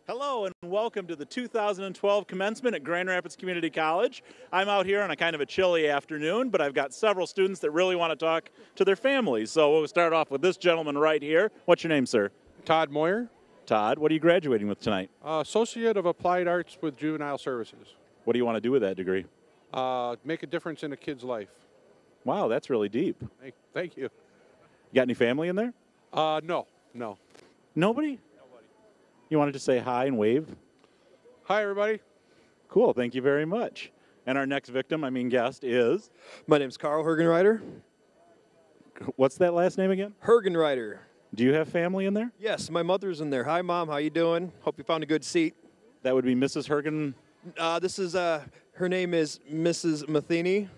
Hello and welcome to the 2012 commencement at Grand Rapids Community College. I'm out here on a kind of a chilly afternoon, but I've got several students that really want to talk to their families. So we'll start off with this gentleman right here. What's your name, sir? Todd Moyer, Todd, what are you graduating with tonight? Associate of Applied Arts with Juvenile Services. What do you want to do with that degree? Make a difference in a kid's life. Wow, that's really deep. Thank you. You got any family in there? No. Nobody? You wanted to say hi and wave? Hi, everybody. Cool, thank you very much. And our next guest is? My name's Carl Hergenreiter. What's that last name again? Hergenreiter. Do you have family in there? Yes, my mother's in there. Hi, Mom. How you doing? Hope you found a good seat. That would be Mrs. Hergen. This is her name is Mrs. Matheny.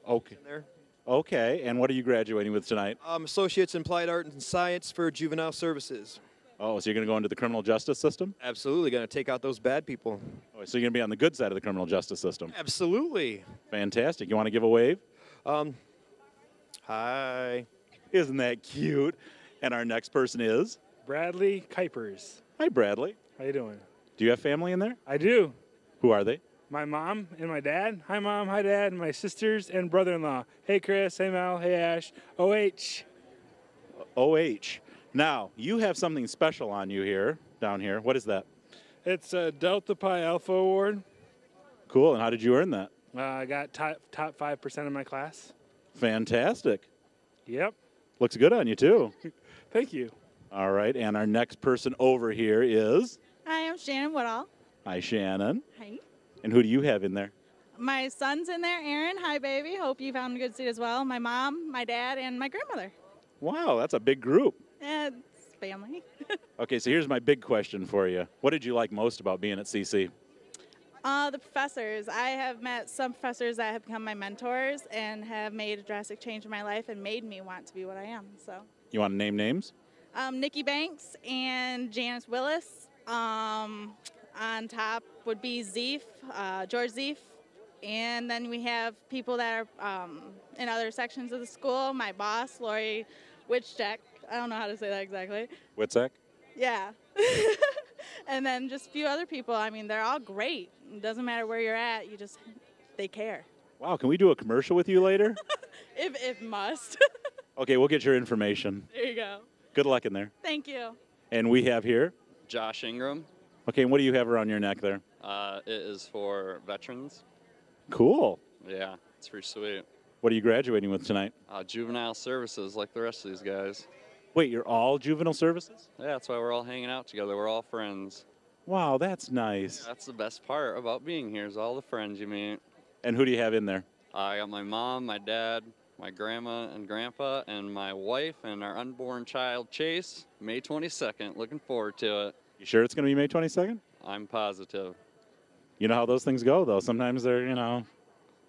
Okay. In there. Okay, and what are you graduating with tonight? Associates in Applied Art and Science for Juvenile Services. Oh, so you're going to go into the criminal justice system? Absolutely, going to take out those bad people. Oh, so you're going to be on the good side of the criminal justice system? Absolutely. Fantastic. You want to give a wave? Hi. Isn't that cute? And our next person is? Bradley Kuipers. Hi, Bradley. How you doing? Do you have family in there? I do. Who are they? My mom and my dad. Hi, Mom. Hi, Dad. And my sisters and brother-in-law. Hey, Chris. Hey, Mel. Hey, Ash. OH. OH. Now, you have something special on you here, down here. What is that? It's a Delta Pi Alpha Award. Cool. And how did you earn that? I got top 5% of my class. Fantastic. Yep. Looks good on you, too. Thank you. All right. And our next person over here is? Hi, I'm Shannon Woodall. Hi, Shannon. Hi. And who do you have in there? My son's in there, Aaron. Hi, baby. Hope you found a good seat as well. My mom, my dad, and my grandmother. Wow, that's a big group. It's family. Okay, so here's my big question for you. What did you like most about being at CC? The professors. I have met some professors that have become my mentors and have made a drastic change in my life and made me want to be what I am. So. You want to name names? Nikki Banks and Janice Willis. On top would be George Zeef. And then we have people that are in other sections of the school. My boss, Lori Wichtek. I don't know how to say that exactly. Witzek? Yeah. And then just a few other people. I mean, they're all great. It doesn't matter where you're at. They care. Wow, can we do a commercial with you later? if must. Okay, we'll get your information. There you go. Good luck in there. Thank you. And we have here? Josh Ingram. Okay, and what do you have around your neck there? It is for veterans. Cool. Yeah, it's pretty sweet. What are you graduating with tonight? Juvenile services, like the rest of these guys. Wait, you're all juvenile services? Yeah, that's why we're all hanging out together. We're all friends. Wow, that's nice. That's the best part about being here is all the friends you meet. And who do you have in there? I got my mom, my dad, my grandma and grandpa, and my wife and our unborn child, Chase, May 22nd. Looking forward to it. You sure it's going to be May 22nd? I'm positive. You know how those things go, though. Sometimes they're,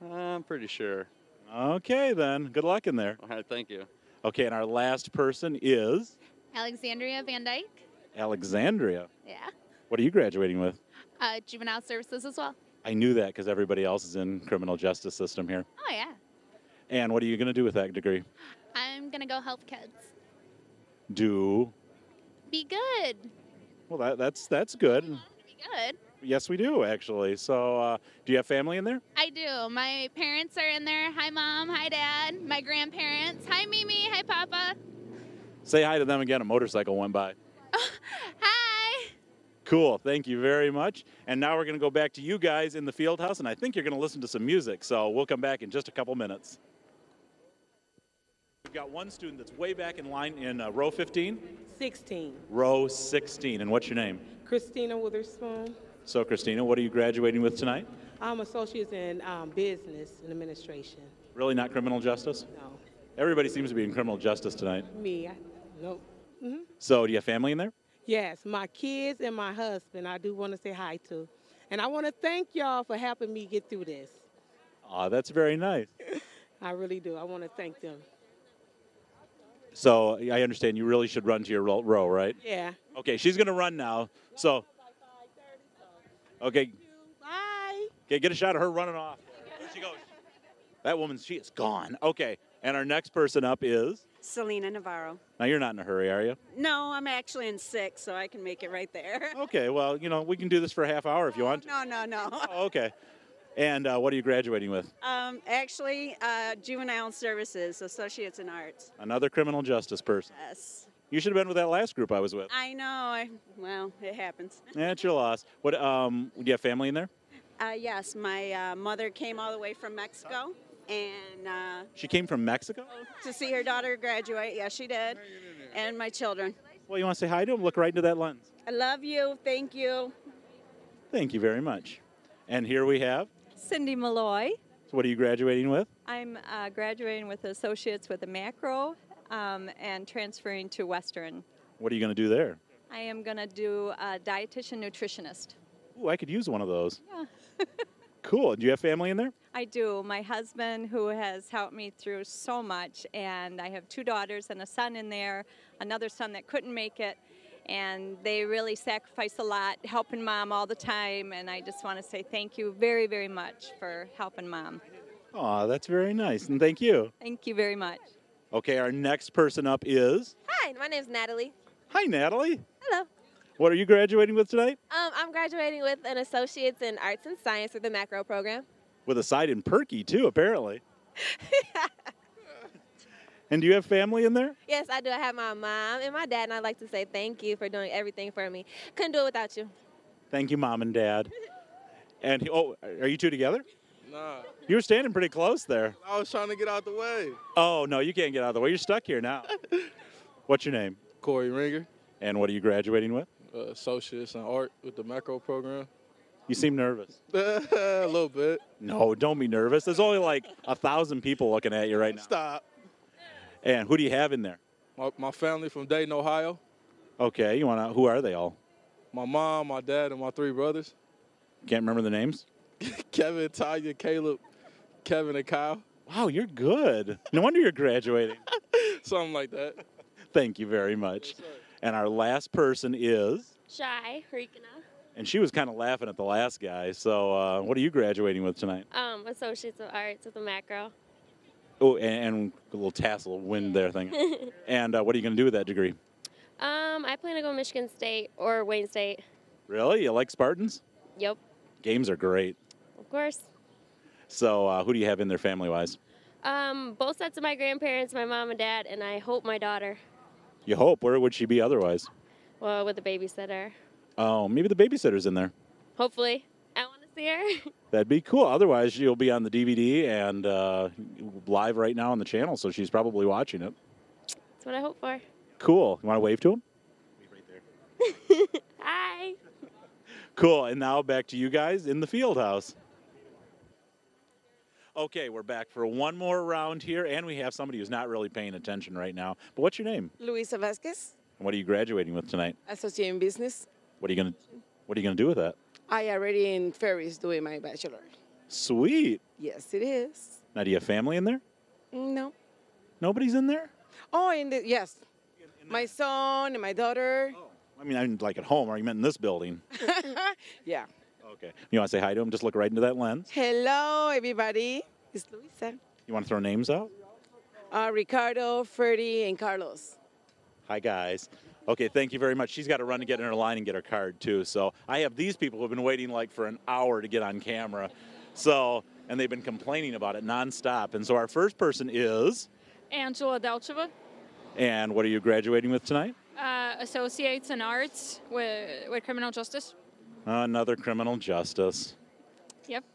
I'm pretty sure. Okay, then. Good luck in there. All right, thank you. Okay, and our last person is? Alexandria Van Dyke. Alexandria. Yeah. What are you graduating with? Juvenile services as well. I knew that because everybody else is in criminal justice system here. Oh, yeah. And what are you going to do with that degree? I'm going to go help kids. Do? Be good. Well, that's good. Be good. Yes, we do, actually. So do you have family in there? I do. My parents are in there. Hi, Mom. Hi, Dad. My grandparents. Hi, Mimi. Hi, Papa. Say hi to them again. A motorcycle went by. Hi. Cool. Thank you very much. And now we're going to go back to you guys in the field house, and I think you're going to listen to some music. So we'll come back in just a couple minutes. We've got one student that's way back in line in row 15. 16. Row 16. And what's your name? Christina Witherspoon. So, Christina, what are you graduating with tonight? I'm associates in business and administration. Really not criminal justice? No. Everybody seems to be in criminal justice tonight. Me, nope. Mm-hmm. So, do you have family in there? Yes, my kids and my husband I do want to say hi to. And I want to thank y'all for helping me get through this. Aw, that's very nice. I really do. I want to thank them. So, I understand you really should run to your row, right? Yeah. Okay, she's going to run now. So, okay. Bye. Okay, get a shot of her running off. There she goes. That woman, she is gone. Okay, and our next person up is? Selena Navarro. Now, you're not in a hurry, are you? No, I'm actually in 6, so I can make it right there. Okay, well, we can do this for a half hour if you want. No. Oh, okay. And what are you graduating with? Actually, Juvenile Services, Associates in Arts. Another criminal justice person. Yes. You should have been with that last group I was with. I know. Well, it happens. Yeah, it's your loss. What? Do you have family in there? Yes, my mother came all the way from Mexico, and She came from Mexico? to see her daughter graduate. Yes, she did. And my children. Well, you want to say hi to them? Look right into that lens. I love you. Thank you. Thank you very much. And here we have. Cindy Malloy. So what are you graduating with? I'm graduating with associates with a macro and transferring to Western. What are you going to do there? I am going to do a dietitian nutritionist. Ooh, I could use one of those. Yeah. Cool. Do you have family in there? I do. My husband, who has helped me through so much, and I have 2 daughters and a son in there, another son that couldn't make it, and they really sacrifice a lot, helping Mom all the time, and I just want to say thank you very, very much for helping Mom. Aw, that's very nice, and thank you. Thank you very much. Okay, our next person up is... Hi, my name's Natalie. Hi, Natalie. Hello. What are you graduating with tonight? I'm graduating with an Associate's in Arts and Science with the macro program. With a side in Perky, too, apparently. And do you have family in there? Yes, I do. I have my mom and my dad, and I'd like to say thank you for doing everything for me. Couldn't do it without you. Thank you, Mom and Dad. And, are you two together? Nah. You were standing pretty close there. I was trying to get out the way. Oh, no, you can't get out of the way. You're stuck here now. What's your name? Corey Ringer. And what are you graduating with? Associates in Art with the macro program. You seem nervous. A little bit. No, don't be nervous. There's only like 1,000 people looking at you right now. Stop. And who do you have in there? My family from Dayton, Ohio. Okay, who are they all? My mom, my dad, and my 3 brothers. Can't remember the names? Kevin, Tanya, Caleb, Kevin, and Kyle. Wow, you're good. No wonder you're graduating. Something like that. Thank you very much. And our last person is? Shy, Rikana. And she was kind of laughing at the last guy. So what are you graduating with tonight? Associates of Arts with the macro. Oh, and a little tassel wind there thing. And what are you going to do with that degree? I plan to go Michigan State or Wayne State. Really? You like Spartans? Yep, Games are great. of course. So who do you have in there family-wise? Both sets of my grandparents, my mom and dad, and I hope my daughter. You hope. Where would she be otherwise? Well, with a babysitter. Oh, maybe the babysitter's in there. Hopefully. I want to see her. That'd be cool. Otherwise, she'll be on the DVD and live right now on the channel, so she's probably watching it. That's what I hope for. Cool. You want to wave to him? Hi. Cool. And now back to you guys in the field house. Okay, we're back for one more round here, and we have somebody who's not really paying attention right now. But what's your name? Luisa Vasquez, And what are you graduating with tonight? associate in business. What are you gonna do with that? I already in Ferris doing my bachelor. Sweet. Yes, it is. Now, do you have family in there? No. Nobody's in there? Oh, yes. My son and my daughter. I mean, I'm like at home, or you meant in this building? Yeah. Okay. You want to say hi to them? Just look right into that lens. Hello, everybody. It's Luisa. You want to throw names out? Ricardo, Ferdy, and Carlos. Hi, guys. Okay, thank you very much. She's got to run to get in her line and get her card, too. So I have these people who have been waiting like for an hour to get on camera. So, and they've been complaining about it nonstop. And so our first person is? Angela Delcheva, And what are you graduating with tonight? Associates in Arts with Criminal Justice. Another criminal justice. Yep.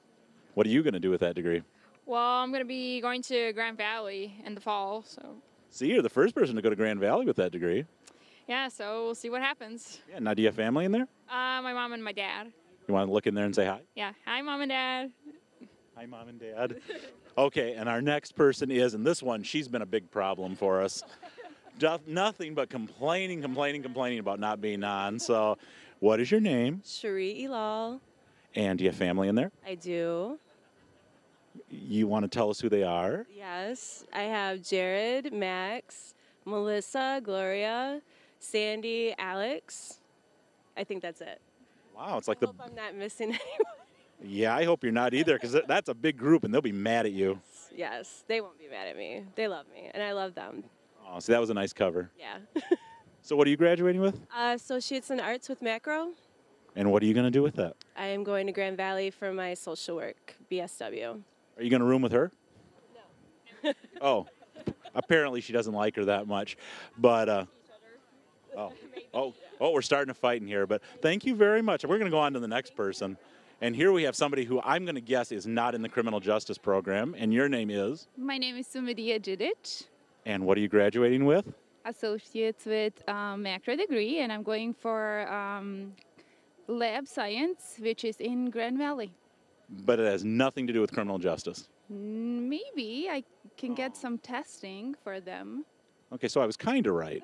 What are you going to do with that degree? Well, I'm going to be going to Grand Valley in the fall, so See, you're the first person to go to Grand Valley with that degree. yeah, so we'll see what happens. Yeah, now do you have family in there? My mom and my dad. You want to look in there and say hi? Yeah, hi, Mom and Dad. Hi, Mom and Dad. Okay, and our next person is, and this one, she's been a big problem for us. Nothing but complaining about not being on. So, what is your name? Cherie Elal. And do you have family in there? I do. You want to tell us who they are? Yes. I have Jared, Max, Melissa, Gloria, Sandy, Alex. I think that's it. Wow, it's like I hope I'm not missing anyone. Yeah, I hope you're not either, because that's a big group, and they'll be mad at you. Yes, they won't be mad at me. They love me, and I love them. Oh, so that was a nice cover. Yeah. So what are you graduating with? Associates in Arts with Macro. And what are you going to do with that? I am going to Grand Valley for my social work, BSW. Are you going to room with her? No. Oh, apparently she doesn't like her that much. But, we're starting to fight in here. But thank you very much. We're going to go on to the next person. And here we have somebody who I'm going to guess is not in the criminal justice program. And your name is? My name is Sumidia Jidic, And what are you graduating with? associates with macro degree, and I'm going for lab science, which is in Grand Valley. But it has nothing to do with criminal justice. Maybe I can get some testing for them. Okay, so I was kind of right.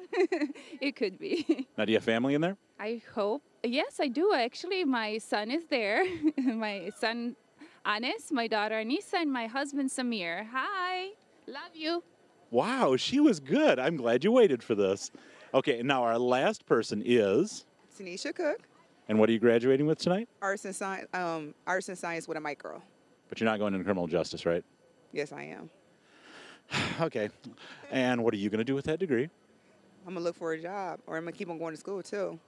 It could be. Now, do you have family in there? I hope. Yes, I do. Actually, my son is there. My son, Anis, my daughter, Anissa, and my husband, Samir. Hi. Love you. Wow, she was good. I'm glad you waited for this. Okay, now our last person is, Tanisha Cook, and what are you graduating with tonight? arts and science with a micro. But you're not going into criminal justice, right? Yes, I am. Okay. And what are you going to do with that degree? I'm gonna look for a job, or I'm gonna keep on going to school too.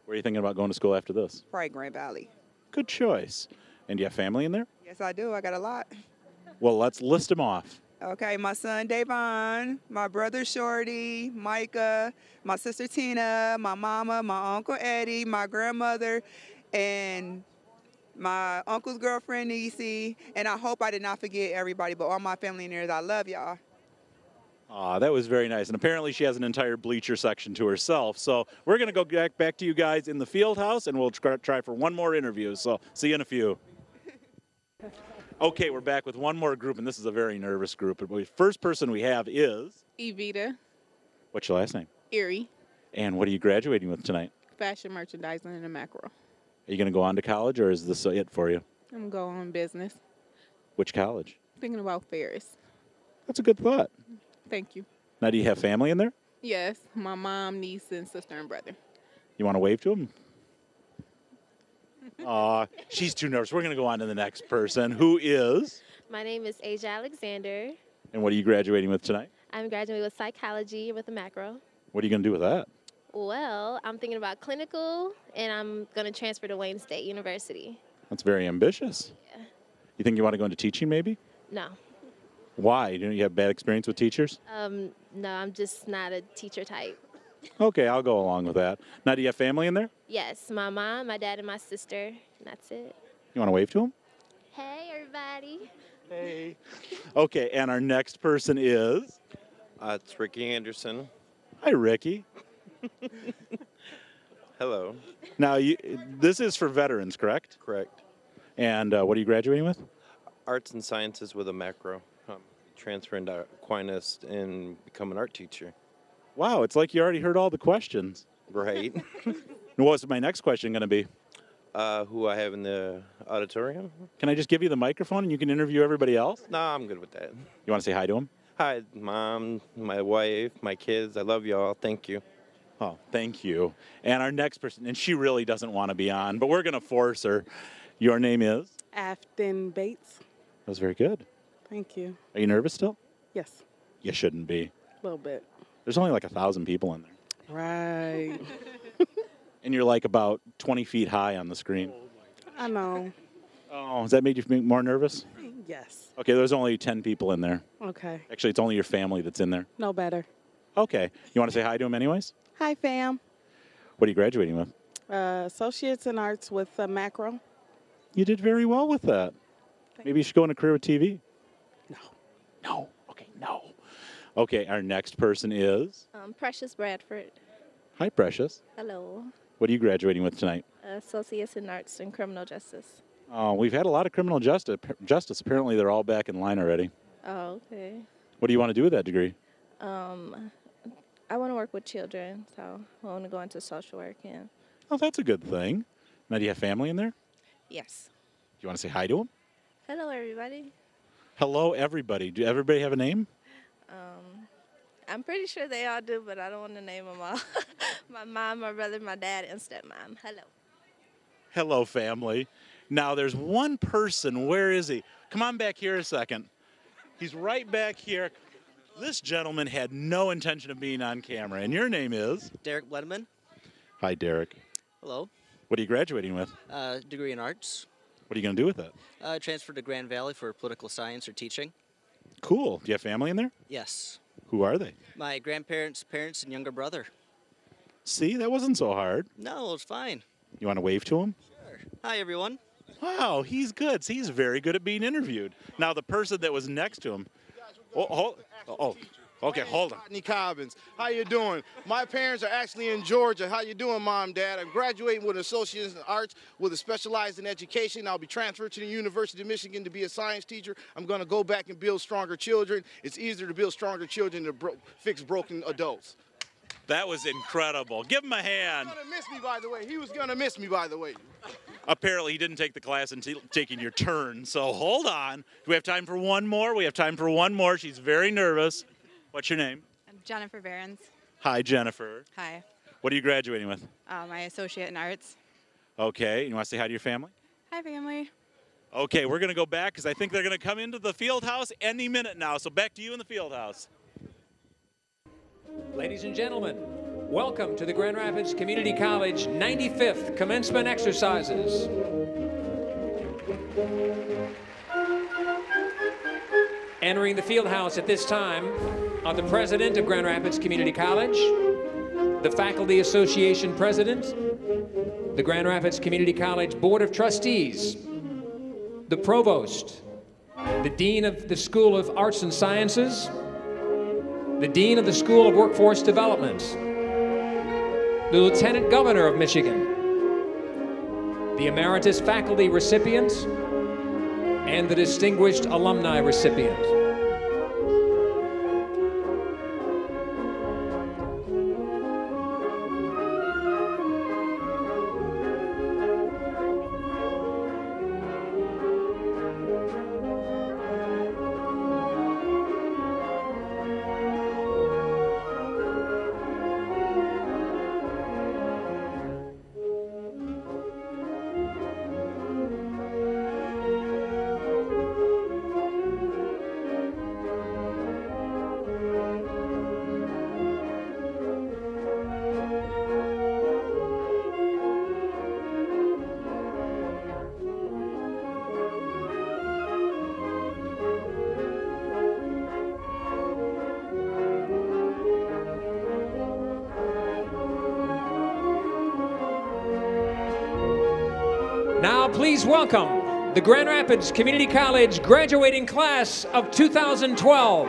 Where are you thinking about going to school after this? Probably Grand Valley. Good choice. And do you have family in there? Yes, I do. I got a lot. Well, let's list them off. Okay, my son Davon, my brother Shorty, Micah, my sister Tina, my mama, my uncle Eddie, my grandmother, and my uncle's girlfriend Niecy. And I hope I did not forget everybody, but all my family in there, I love y'all. Aw, that was very nice. And apparently she has an entire bleacher section to herself. So we're going to go back to you guys in the field house, and we'll try for one more interview. So see you in a few. Okay, we're back with one more group, and this is a very nervous group. The first person we have is? Evita, What's your last name? Erie, And what are you graduating with tonight? fashion merchandising and a macro. Are you going to go on to college, or is this it for you? I'm going on business. Which college? Thinking about Ferris. That's a good thought. Thank you. Now, do you have family in there? Yes, my mom, niece, and sister and brother. You want to wave to them? Aw, she's too nervous. We're going to go on to the next person, who is? My name is Asia Alexander. And what are you graduating with tonight? I'm graduating with psychology with a macro. What are you going to do with that? Well, I'm thinking about clinical, and I'm going to transfer to Wayne State University. That's very ambitious. Yeah. You think you want to go into teaching, maybe? No. Why? Don't you have bad experience with teachers? No, I'm just not a teacher type. Okay, I'll go along with that. Now, do you have family in there? Yes, my mom, my dad, and my sister, and that's it. You want to wave to them? Hey, everybody. Hey. Okay, and our next person is? It's Ricky Anderson. Hi, Ricky. Hello. Now, this is for veterans, correct? Correct. And what are you graduating with? Arts and sciences with a macro. Transferring to Aquinas and become an art teacher. Wow, it's like you already heard all the questions. Right. What's my next question going to be? Who I have in the auditorium? Can I just give you the microphone and you can interview everybody else? No, I'm good with that. You want to say hi to them? Hi, Mom, my wife, my kids. I love y'all. Thank you. Oh, thank you. And our next person, and she really doesn't want to be on, but we're going to force her. Your name is? Afton Bates. That was very good. Thank you. Are you nervous still? Yes, You shouldn't be. a little bit. There's only like 1,000 people in there. Right. And you're like about 20 feet high on the screen. I know. Oh, has that made you feel more nervous? Yes. Okay, there's only 10 people in there. Okay. Actually, it's only your family that's in there. No better. Okay. You want to say hi to them anyways? Hi, fam. What are you graduating with? Associates in Arts with a macro. You did very well with that. Maybe you should go in a career with TV. No. No. Okay, no. Okay, our next person is? Precious Bradford. Hi, Precious. Hello. What are you graduating with tonight? Associates in Arts and Criminal Justice. Oh, we've had a lot of criminal justice. Apparently, they're all back in line already. Oh, okay. What do you want to do with that degree? I want to work with children, so I want to go into social work. And Oh, that's a good thing. Now, do you have family in there? Do yes. you want to say hi to them? Hello, everybody. Hello, everybody. Do everybody have a name? I'm pretty sure they all do, but I don't want to name them all. My mom, my brother, my dad, and stepmom. Hello. Hello, family. Now, there's one person. Where is he? Come on back here a second. He's right back here. This gentleman had no intention of being on camera, and your name is? Derek Bledman. Hi, Derek. Hello. What are you graduating with? Degree in arts. What are you going to do with it? Transferred to Grand Valley for political science or teaching. Cool. Do you have family in there? Yes. Who are they? My grandparents, parents, and younger brother. See, that wasn't so hard. No, it's fine. You want to wave to him? Sure. Hi, everyone. Wow, he's good. See, he's very good at being interviewed. Now, the person that was next to him. Okay, hold on. Rodney Cobbins. How you doing? My parents are actually in Georgia. How you doing, Mom, Dad? I'm graduating with an Associate's in Arts with a specialized in education. I'll be transferred to the University of Michigan to be a science teacher. I'm going to go back and build stronger children. It's easier to build stronger children than to fix broken adults. That was incredible. Give him a hand. He was going to miss me, by the way. He was going to miss me, by the way. Apparently, he didn't take the class until taking your turn. So hold on. Do we have time for one more? We have time for one more. She's very nervous. What's your name? I'm Jennifer Behrens. Hi, Jennifer. Hi. What are you graduating with? My associate in arts. Okay. You want to say hi to your family? Hi, family. Okay, we're going to go back because I think they're going to come into the field house any minute now. So back to you in the field house. Ladies and gentlemen, welcome to the Grand Rapids Community College 95th Commencement Exercises. Entering the field house at this time are the President of Grand Rapids Community College, the Faculty Association President, the Grand Rapids Community College Board of Trustees, the Provost, the Dean of the School of Arts and Sciences, the Dean of the School of Workforce Development, the Lieutenant Governor of Michigan, the Emeritus Faculty Recipient, and the Distinguished Alumni Recipient. Now please welcome the Grand Rapids Community College graduating class of 2012.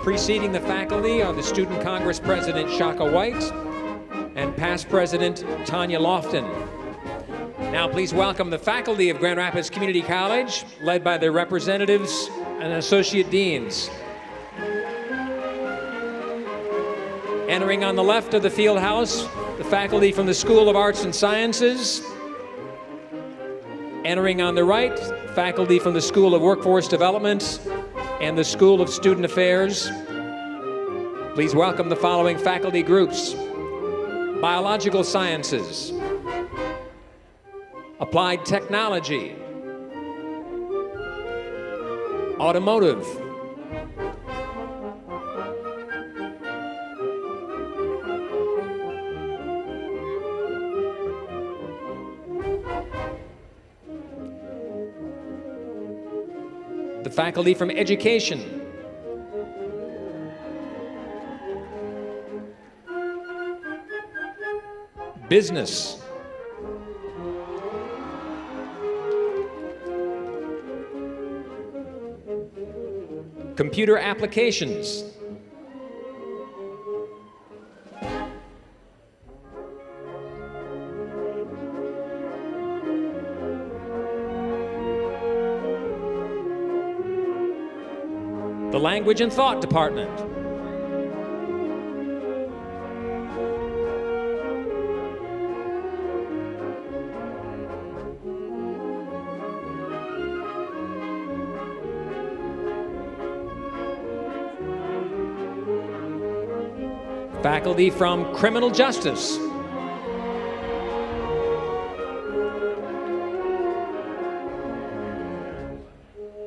Preceding the faculty are the Student Congress President Shaka White and past President Tanya Lofton. Now please welcome the faculty of Grand Rapids Community College, led by their representatives and associate deans. Entering on the left of the field house, the faculty from the School of Arts and Sciences. Entering on the right, faculty from the School of Workforce Development and the School of Student Affairs. Please welcome the following faculty groups: Biological Sciences, Applied Technology, Automotive, the faculty from Education, Business, Computer Applications, the Language and Thought Department, faculty from Criminal Justice,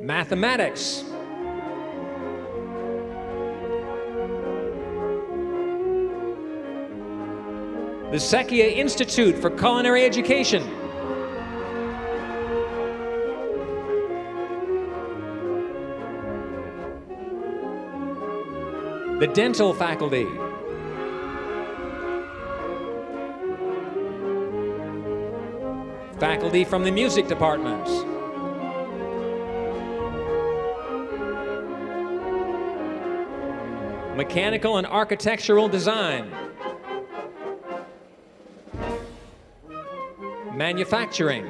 Mathematics, the Sekia Institute for Culinary Education, the Dental Faculty, faculty from the Music Department, Mechanical and Architectural Design, Manufacturing,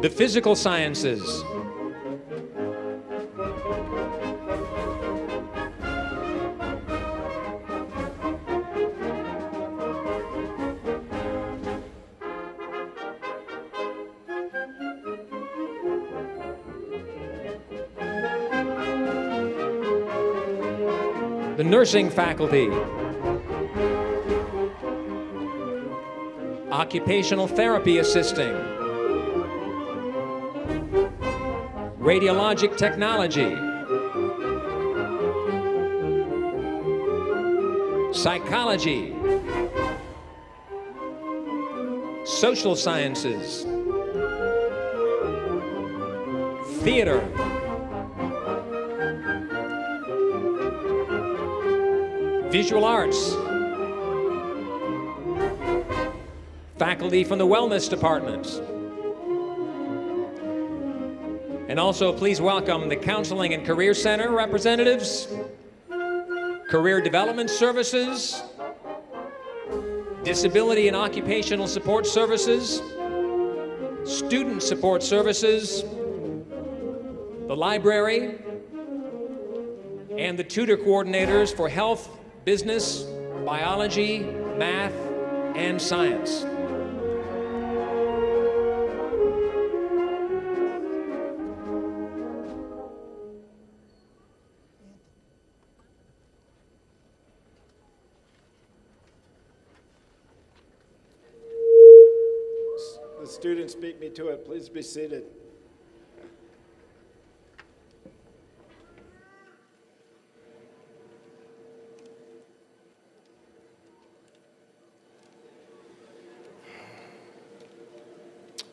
the Physical Sciences, the Nursing Faculty, Occupational Therapy Assisting, Radiologic Technology, Psychology, Social Sciences, Theater, Visual Arts, faculty from the Wellness Department. And also please welcome the Counseling and Career Center representatives, Career Development Services, Disability and Occupational Support Services, Student Support Services, the Library, and the tutor coordinators for Health, Business, Biology, Math, and Science. The students beat me to it. Please be seated.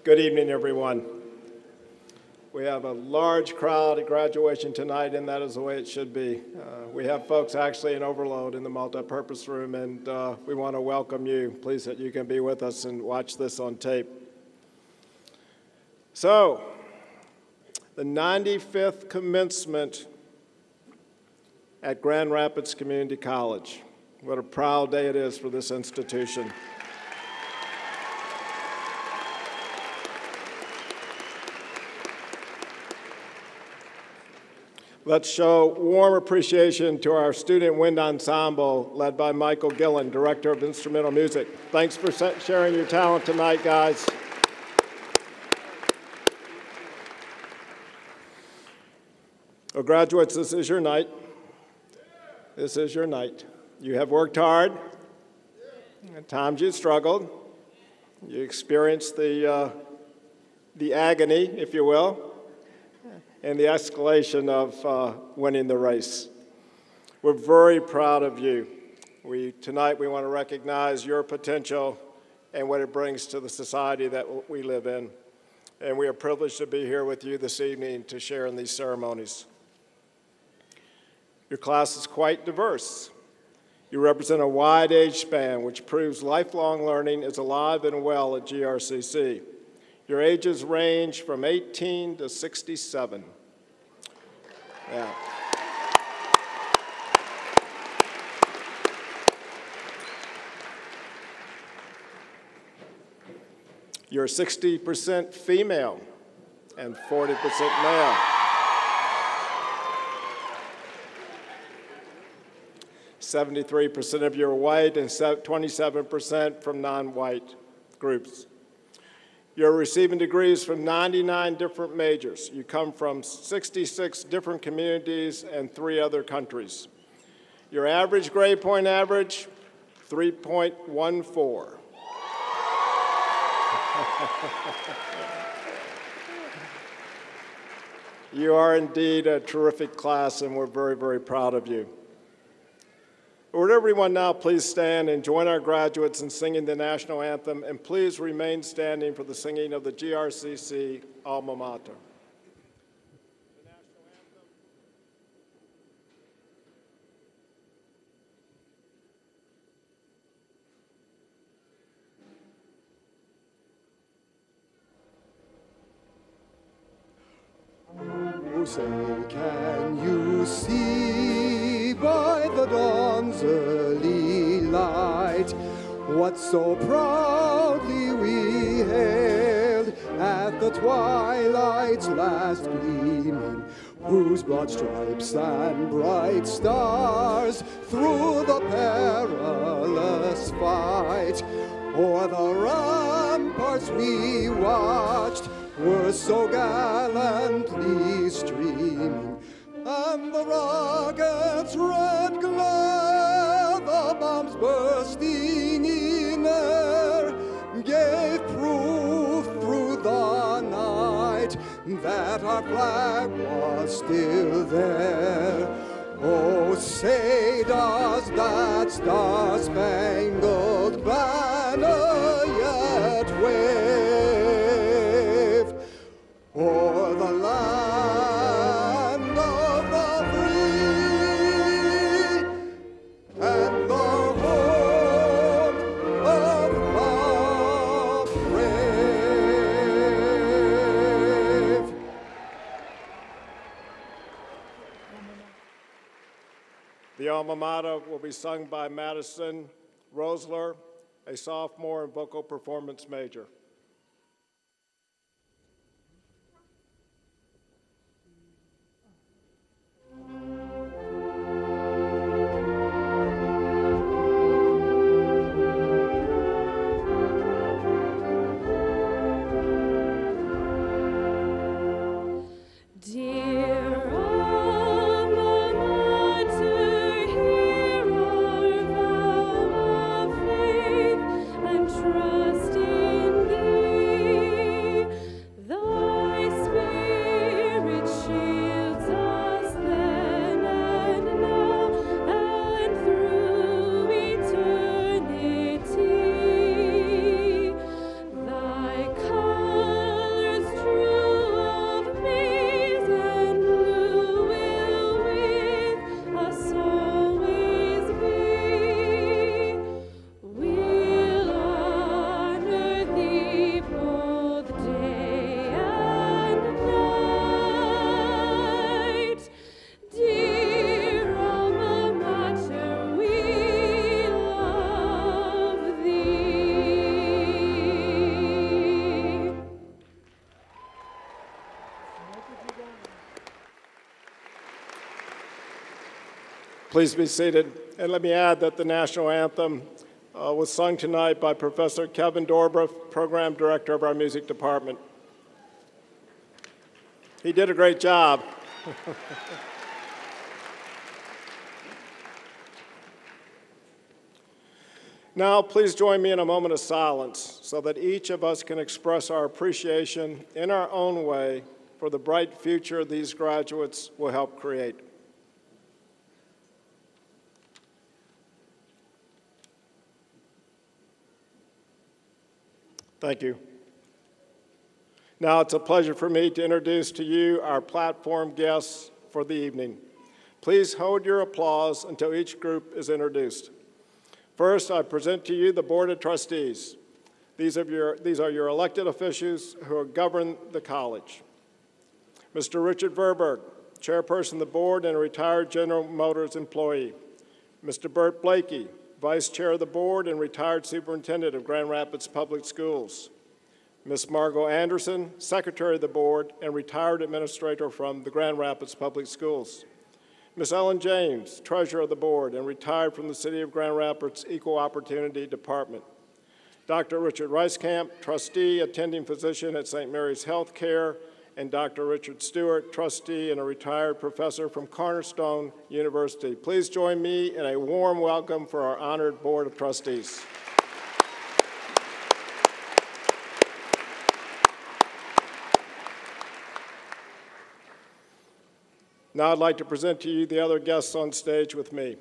Good evening, everyone. We have a large crowd at graduation tonight, and that is the way it should be. We have folks actually in overload in the multipurpose room, and we want to welcome you. Please that you can be with us and watch this on tape. So, the 95th commencement at Grand Rapids Community College. What a proud day it is for this institution. Let's show warm appreciation to our student wind ensemble led by Michael Gillen, Director of Instrumental Music. Thanks for sharing your talent tonight, guys. Well, graduates, this is your night. This is your night. You have worked hard. At times you struggled. You experienced the agony, if you will, and the escalation of winning the race. We're very proud of you. Tonight we want to recognize your potential and what it brings to the society that we live in. And we are privileged to be here with you this evening to share in these ceremonies. Your class is quite diverse. You represent a wide age span, which proves lifelong learning is alive and well at GRCC. Your ages range from 18 to 67. Yeah. You're 60% female and 40% male. %73% of you are white and 27% from non-white groups. You're receiving degrees from 99 different majors. You come from 66 different communities and 3 other countries. Your average grade point average, 3.14. You are indeed a terrific class, and we're very, very proud of you. Would everyone now please stand and join our graduates in singing the national anthem, and please remain standing for the singing of the GRCC alma mater. Oh, say, can you see by the dawn's early light what so proudly we hailed at the twilight's last gleaming, whose broad stripes and bright stars through the perilous fight o'er the ramparts we watched were so gallantly streaming, and the rocket's red glare, the bombs bursting in air, gave proof through the night that our flag was still there. Oh, say does that star-spangled banner yet wave o'er the land of the free and the home of the brave? The alma mater will be sung by Madison Rosler, a sophomore and vocal performance major. Dear alma mater, hear our vow of faith and trust in thee. Please be seated. And let me add that the national anthem was sung tonight by Professor Kevin Dorba, Program Director of our music department. He did a great job. Now, please join me in a moment of silence so that each of us can express our appreciation in our own way for the bright future these graduates will help create. Thank you. Now it's a pleasure for me to introduce to you our platform guests for the evening. Please hold your applause until each group is introduced. First, I present to you the Board of Trustees. These are your elected officials who govern the college. Mr. Richard Verberg, Chairperson of the Board and a retired General Motors employee. Mr. Bert Blakey, Vice Chair of the Board and retired Superintendent of Grand Rapids Public Schools. Ms. Margot Anderson, Secretary of the Board and retired Administrator from the Grand Rapids Public Schools. Ms. Ellen James, Treasurer of the Board and retired from the City of Grand Rapids Equal Opportunity Department. Dr. Richard Reiskamp, Trustee, Attending Physician at St. Mary's Healthcare, and Dr. Richard Stewart, Trustee and a retired professor from Cornerstone University. Please join me in a warm welcome for our honored Board of Trustees. Now I'd like to present to you the other guests on stage with me.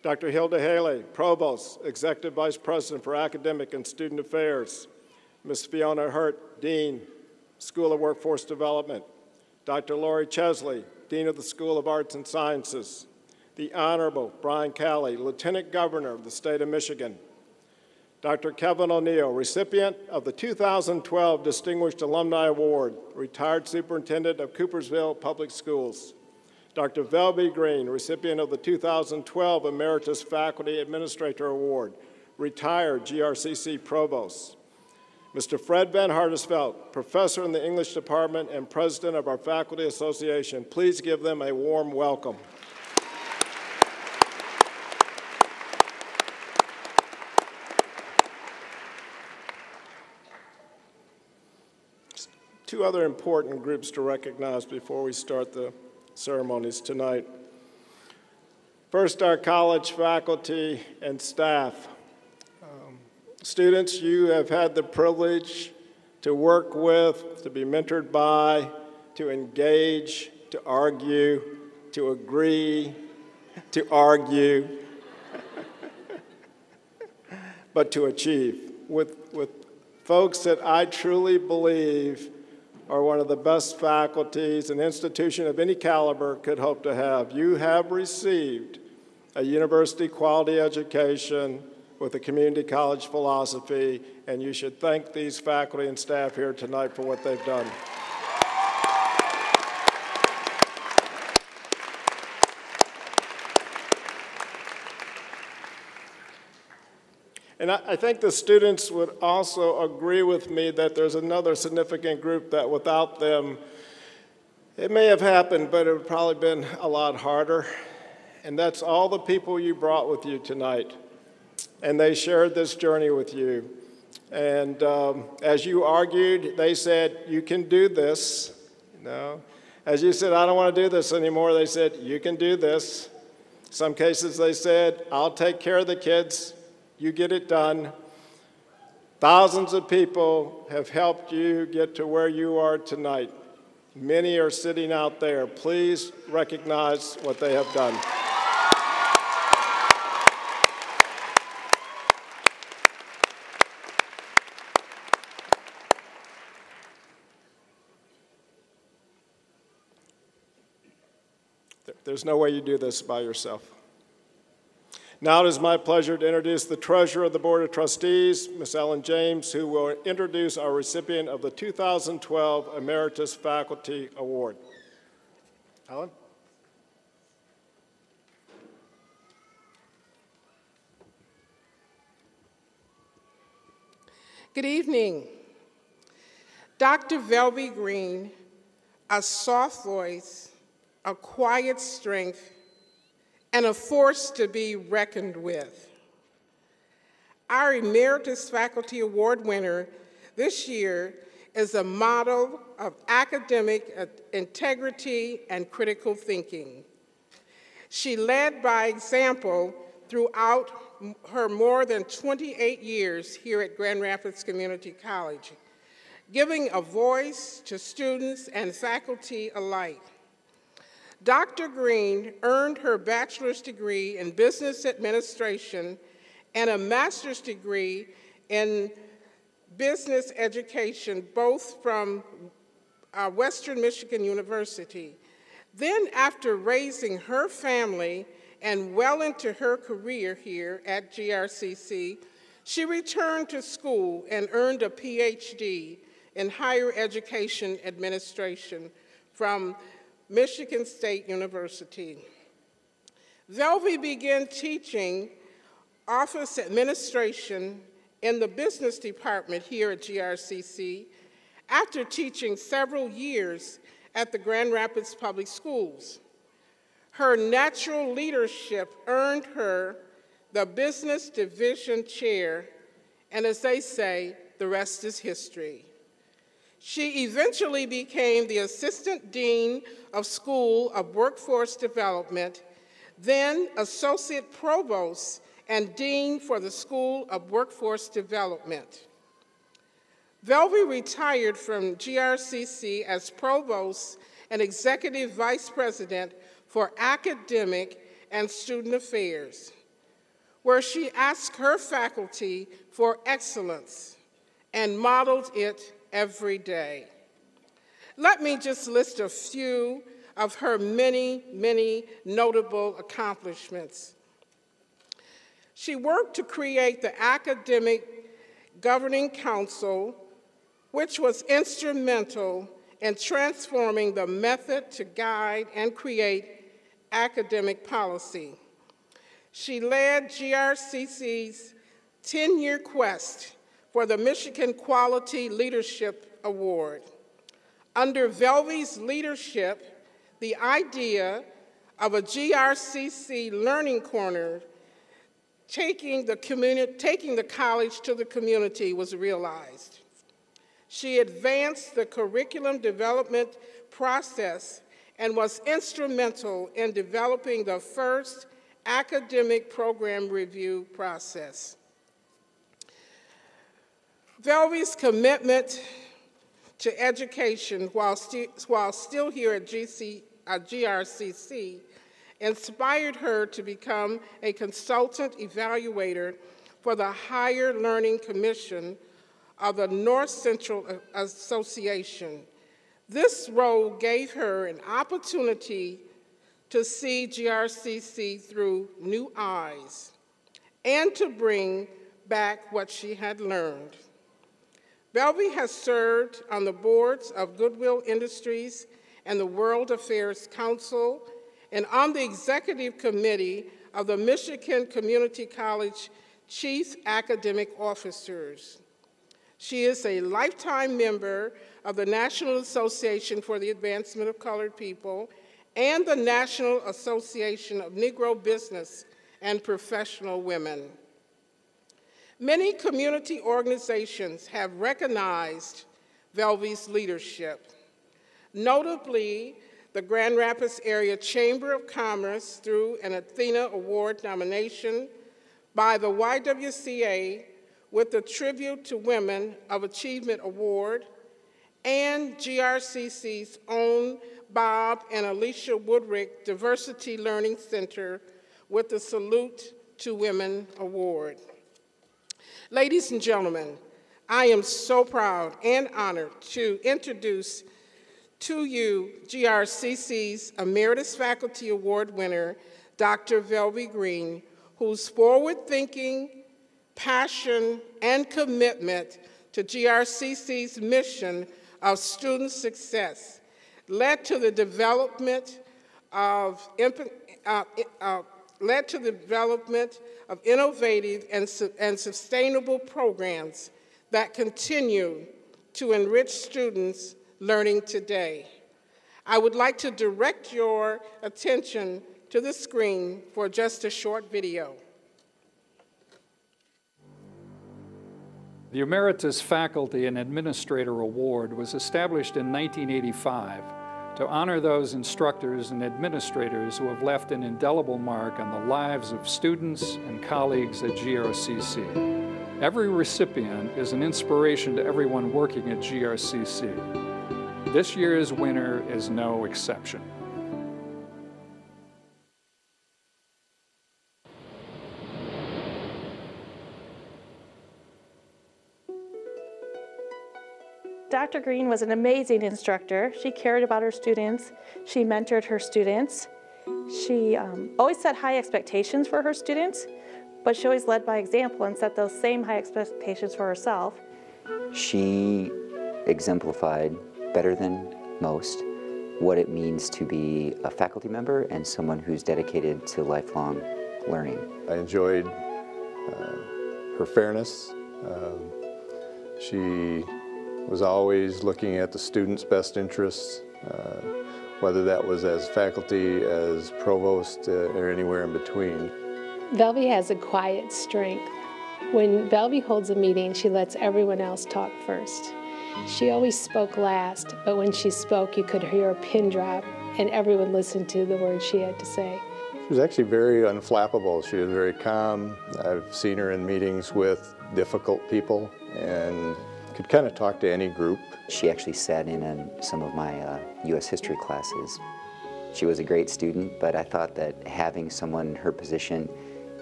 Dr. Hilda Haley, Provost, Executive Vice President for Academic and Student Affairs. Ms. Fiona Hurt, Dean, School of Workforce Development. Dr. Lori Chesley, Dean of the School of Arts and Sciences. The Honorable Brian Calley, Lieutenant Governor of the State of Michigan. Dr. Kevin O'Neill, recipient of the 2012 Distinguished Alumni Award, retired Superintendent of Coopersville Public Schools. Dr. Velby Green, recipient of the 2012 Emeritus Faculty Administrator Award, retired GRCC Provost. Mr. Fred Van Hartesveld, Professor in the English Department and President of our Faculty Association. Please give them a warm welcome. Two other important groups to recognize before we start the ceremonies tonight. First, our college faculty and staff. Students you have had the privilege to work with, to be mentored by, to engage, to argue, to agree, to argue, but to achieve. With folks that I truly believe are one of the best faculties an institution of any caliber could hope to have. You have received a university quality education with a community college philosophy, and you should thank these faculty and staff here tonight for what they've done. And I think the students would also agree with me that there's another significant group that without them, it may have happened, but it would probably been a lot harder. And that's all the people you brought with you tonight. And they shared this journey with you. And as you argued, they said, you can do this. You know? As you said, I don't want to do this anymore, they said, you can do this. Some cases they said, I'll take care of the kids. You get it done. Thousands of people have helped you get to where you are tonight. Many are sitting out there. Please recognize what they have done. There's no way you do this by yourself. Now it is my pleasure to introduce the Treasurer of the Board of Trustees, Ms. Ellen James, who will introduce our recipient of the 2012 Emeritus Faculty Award. Ellen? Good evening. Dr. Velby Green, a soft voice, a quiet strength, and a force to be reckoned with. Our Emeritus Faculty Award winner this year is a model of academic integrity and critical thinking. She led by example throughout her more than 28 years here at Grand Rapids Community College, giving a voice to students and faculty alike. Dr. Green earned her bachelor's degree in business administration and a master's degree in business education, both from Western Michigan University. Then, after raising her family and well into her career here at GRCC, she returned to school and earned a PhD in higher education administration from Michigan State University. Velvy began teaching office administration in the business department here at GRCC after teaching several years at the Grand Rapids Public Schools. Her natural leadership earned her the business division chair, and as they say, the rest is history. She eventually became the assistant dean of School of Workforce Development, then associate provost and dean for the School of Workforce Development. Velvy retired from GRCC as provost and executive vice president for academic and student affairs, where she asked her faculty for excellence and modeled it every day. Let me just list a few of her many, many notable accomplishments. She worked to create the Academic Governing Council, which was instrumental in transforming the method to guide and create academic policy. She led GRCC's 10-year quest for the Michigan Quality Leadership Award. Under Velvy's leadership, the idea of a GRCC Learning Corner taking the college to the community was realized. She advanced the curriculum development process and was instrumental in developing the first academic program review process. Velvy's commitment to education while still here at GRCC inspired her to become a consultant evaluator for the Higher Learning Commission of the North Central Association. This role gave her an opportunity to see GRCC through new eyes and to bring back what she had learned. Velvy has served on the boards of Goodwill Industries and the World Affairs Council and on the executive committee of the Michigan Community College Chief Academic Officers. She is a lifetime member of the National Association for the Advancement of Colored People and the National Association of Negro Business and Professional Women. Many community organizations have recognized Velvy's leadership. Notably, the Grand Rapids Area Chamber of Commerce through an Athena Award nomination by the YWCA with the Tribute to Women of Achievement Award, and GRCC's own Bob and Alicia Woodrick Diversity Learning Center with the Salute to Women Award. Ladies and gentlemen, I am so proud and honored to introduce to you GRCC's Emeritus Faculty Award winner, Dr. Velvy Green, whose forward-thinking, passion, and commitment to GRCC's mission of student success led to the development of innovative and sustainable programs that continue to enrich students' learning today. I would like to direct your attention to the screen for just a short video. The Emeritus Faculty and Administrator Award was established in 1985 to honor those instructors and administrators who have left an indelible mark on the lives of students and colleagues at GRCC. Every recipient is an inspiration to everyone working at GRCC. This year's winner is no exception. Dr. Green was an amazing instructor. She cared about her students. She mentored her students. She always set high expectations for her students, but she always led by example and set those same high expectations for herself. She exemplified better than most what it means to be a faculty member and someone who's dedicated to lifelong learning. I enjoyed her fairness. She was always looking at the students' best interests, whether that was as faculty, as provost, or anywhere in between. Velvy has a quiet strength. When Velvy holds a meeting, she lets everyone else talk first. She always spoke last, but when she spoke, you could hear a pin drop, and everyone listened to the words she had to say. She was actually very unflappable. She was very calm. I've seen her in meetings with difficult people and could kind of talk to any group. She actually sat in on some of my U.S. history classes. She was a great student, but I thought that having someone in her position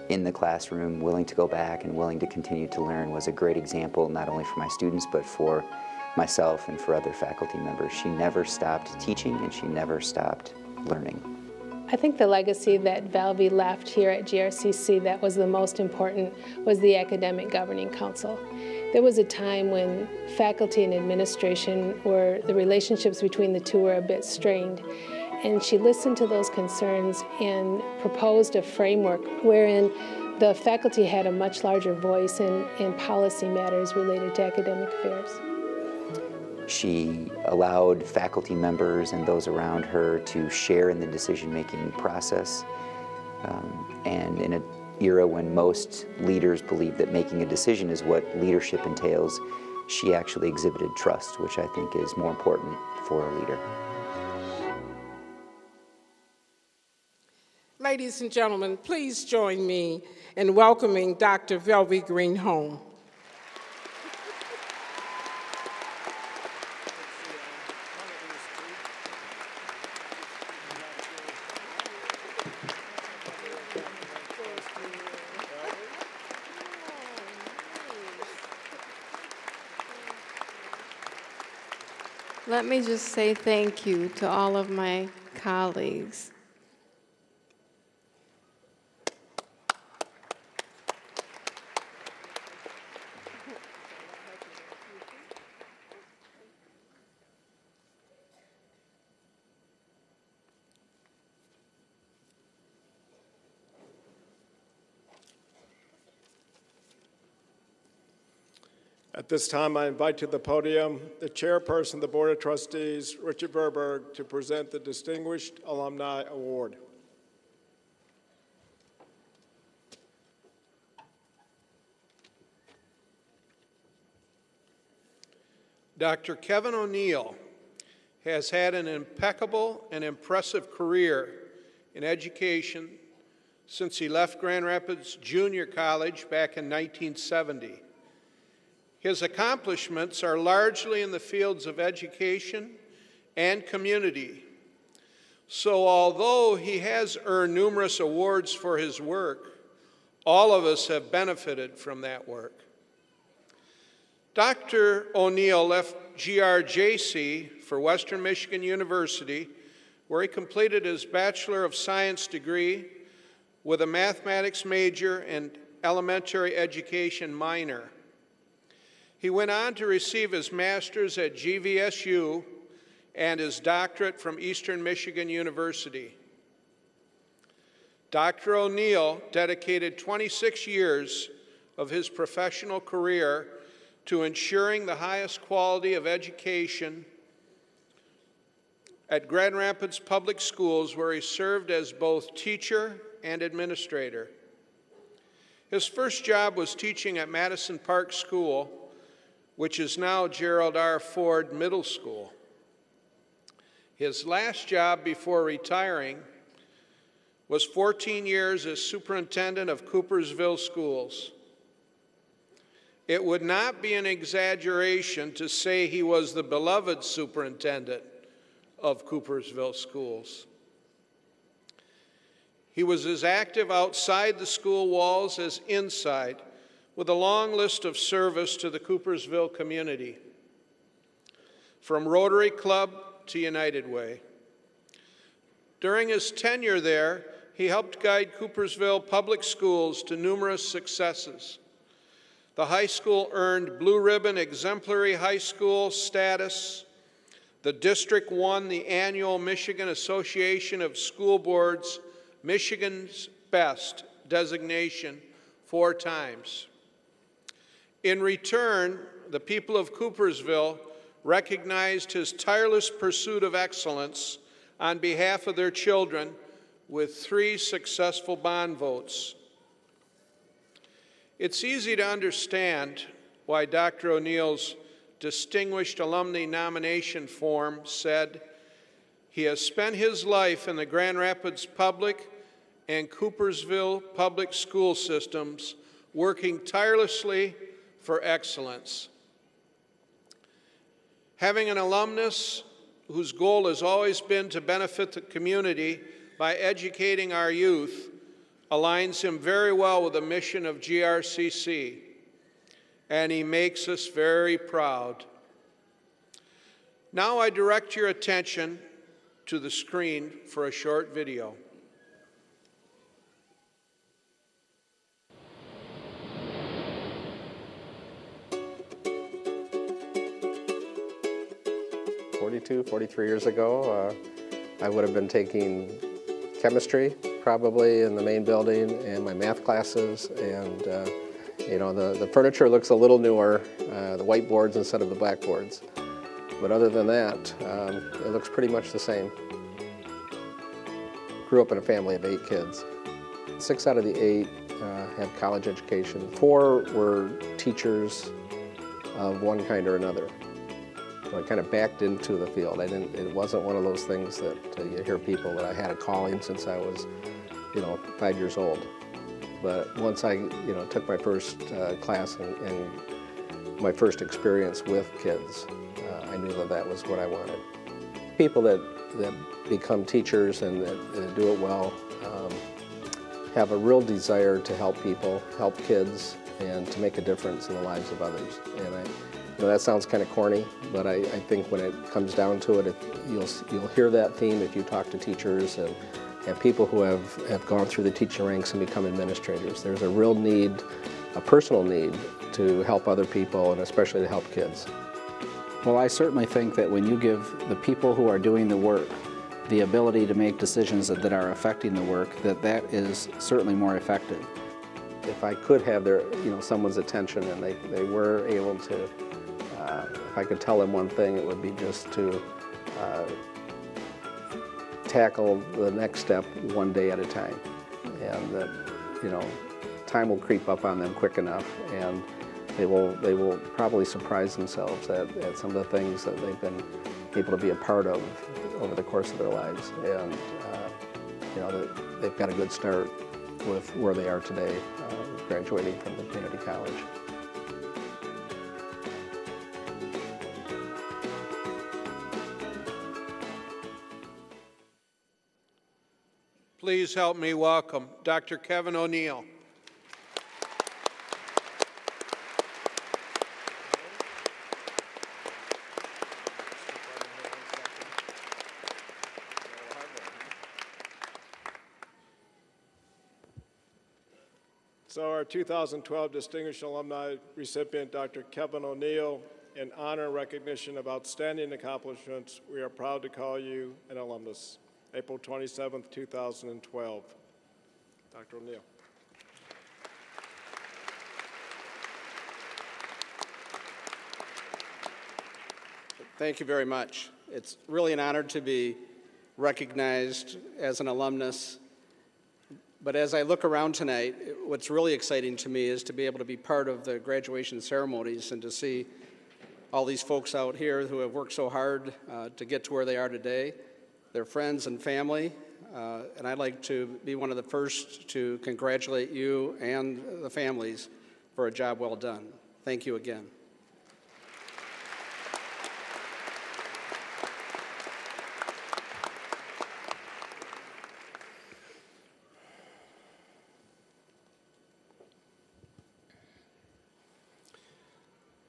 in the classroom, willing to go back and willing to continue to learn, was a great example, not only for my students, but for myself and for other faculty members. She never stopped teaching and she never stopped learning. I think the legacy that Velvy left here at GRCC that was the most important was the Academic Governing Council. There was a time when faculty and administration the relationships between the two were a bit strained. And she listened to those concerns and proposed a framework wherein the faculty had a much larger voice in policy matters related to academic affairs. She allowed faculty members and those around her to share in the decision-making process. And in an era when most leaders believe that making a decision is what leadership entails, she actually exhibited trust, which I think is more important for a leader. Ladies and gentlemen, please join me in welcoming Dr. Velvy Green home. Let me just say thank you to all of my colleagues. At this time, I invite to the podium the chairperson of the Board of Trustees, Richard Verberg, to present the Distinguished Alumni Award. Dr. Kevin O'Neill has had an impeccable and impressive career in education since he left Grand Rapids Junior College back in 1970. His accomplishments are largely in the fields of education and community. So although he has earned numerous awards for his work, all of us have benefited from that work. Dr. O'Neill left GRJC for Western Michigan University, where he completed his Bachelor of Science degree with a mathematics major and elementary education minor. He went on to receive his master's at GVSU and his doctorate from Eastern Michigan University. Dr. O'Neill dedicated 26 years of his professional career to ensuring the highest quality of education at Grand Rapids Public Schools, where he served as both teacher and administrator. His first job was teaching at Madison Park School, which is now Gerald R. Ford Middle School. His last job before retiring was 14 years as superintendent of Coopersville Schools. It would not be an exaggeration to say he was the beloved superintendent of Coopersville Schools. He was as active outside the school walls as inside, with a long list of service to the Coopersville community, from Rotary Club to United Way. During his tenure there, he helped guide Coopersville Public Schools to numerous successes. The high school earned Blue Ribbon Exemplary High School status. The district won the annual Michigan Association of School Boards Michigan's Best designation 4 times. In return, the people of Coopersville recognized his tireless pursuit of excellence on behalf of their children with 3 successful bond votes. It's easy to understand why Dr. O'Neill's distinguished alumni nomination form said he has spent his life in the Grand Rapids Public and Coopersville Public School systems working tirelessly for excellence. Having an alumnus whose goal has always been to benefit the community by educating our youth aligns him very well with the mission of GRCC, and he makes us very proud. Now I direct your attention to the screen for a short video. "42, 43 years ago, I would have been taking chemistry, probably in the main building, and my math classes, and the furniture looks a little newer, the whiteboards instead of the blackboards. But other than that, it looks pretty much the same. Grew up in a family of 8 kids. 6 out of the 8 had college education. 4 were teachers of one kind or another. So I kind of backed into the field. It wasn't one of those things that you hear people that I had a calling since I was, 5 years old. But once I, took my first class and my first experience with kids, I knew that was what I wanted. People that become teachers and that do it well have a real desire to help people, help kids, and to make a difference in the lives of others. And that sounds kind of corny, but I think when it comes down to it, you'll hear that theme if you talk to teachers and people who have gone through the teaching ranks and become administrators. There's a real need, a personal need, to help other people and especially to help kids. Well, I certainly think that when you give the people who are doing the work the ability to make decisions that are affecting the work, that is certainly more effective. If I could have someone's attention and they were able to, if I could tell them one thing, it would be just to tackle the next step one day at a time. And that, time will creep up on them quick enough, and they will probably surprise themselves at some of the things that they've been able to be a part of over the course of their lives. And, they've got a good start with where they are today, graduating from the community college. Please help me welcome Dr. Kevin O'Neill. So our 2012 Distinguished Alumni recipient, Dr. Kevin O'Neill, in honor and recognition of outstanding accomplishments, we are proud to call you an alumnus. April 27th, 2012. Dr. O'Neill. Thank you very much. It's really an honor to be recognized as an alumnus. But as I look around tonight, what's really exciting to me is to be able to be part of the graduation ceremonies and to see all these folks out here who have worked so hard to get to where they are today, their friends and family. And I'd like to be one of the first to congratulate you and the families for a job well done. Thank you again.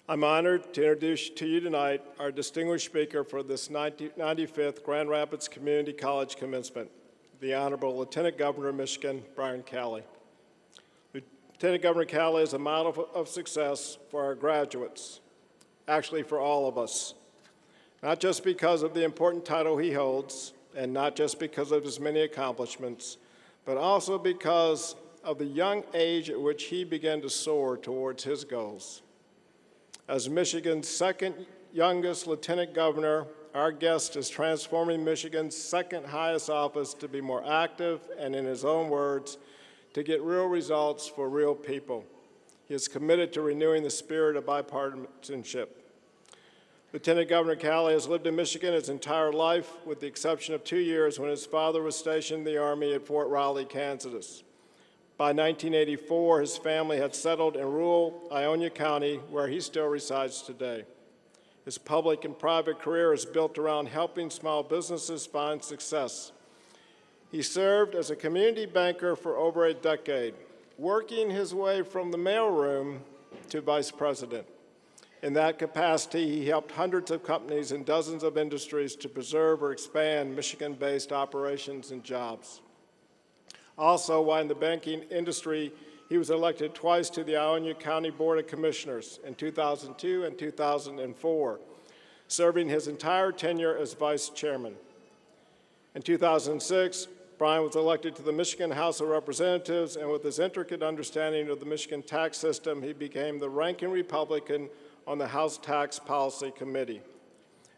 I'm honored to introduce to you tonight our distinguished speaker for this 95th Grand Rapids Community College commencement, the Honorable Lieutenant Governor of Michigan, Brian Calley. Lieutenant Governor Calley is a model of success for our graduates, actually for all of us, not just because of the important title he holds and not just because of his many accomplishments, but also because of the young age at which he began to soar towards his goals. As Michigan's second youngest lieutenant governor, our guest is transforming Michigan's second highest office to be more active and, in his own words, to get real results for real people. He is committed to renewing the spirit of bipartisanship. Lieutenant Governor Calley has lived in Michigan his entire life, with the exception of 2 years when his father was stationed in the Army at Fort Riley, Kansas. By 1984, his family had settled in rural Ionia County, where he still resides today. His public and private career is built around helping small businesses find success. He served as a community banker for over a decade, working his way from the mailroom to vice president. In that capacity, he helped hundreds of companies in dozens of industries to preserve or expand Michigan-based operations and jobs. Also, while in the banking industry, he was elected twice to the Ionia County Board of Commissioners in 2002 and 2004, serving his entire tenure as vice chairman. In 2006, Brian was elected to the Michigan House of Representatives, and with his intricate understanding of the Michigan tax system, he became the ranking Republican on the House Tax Policy Committee.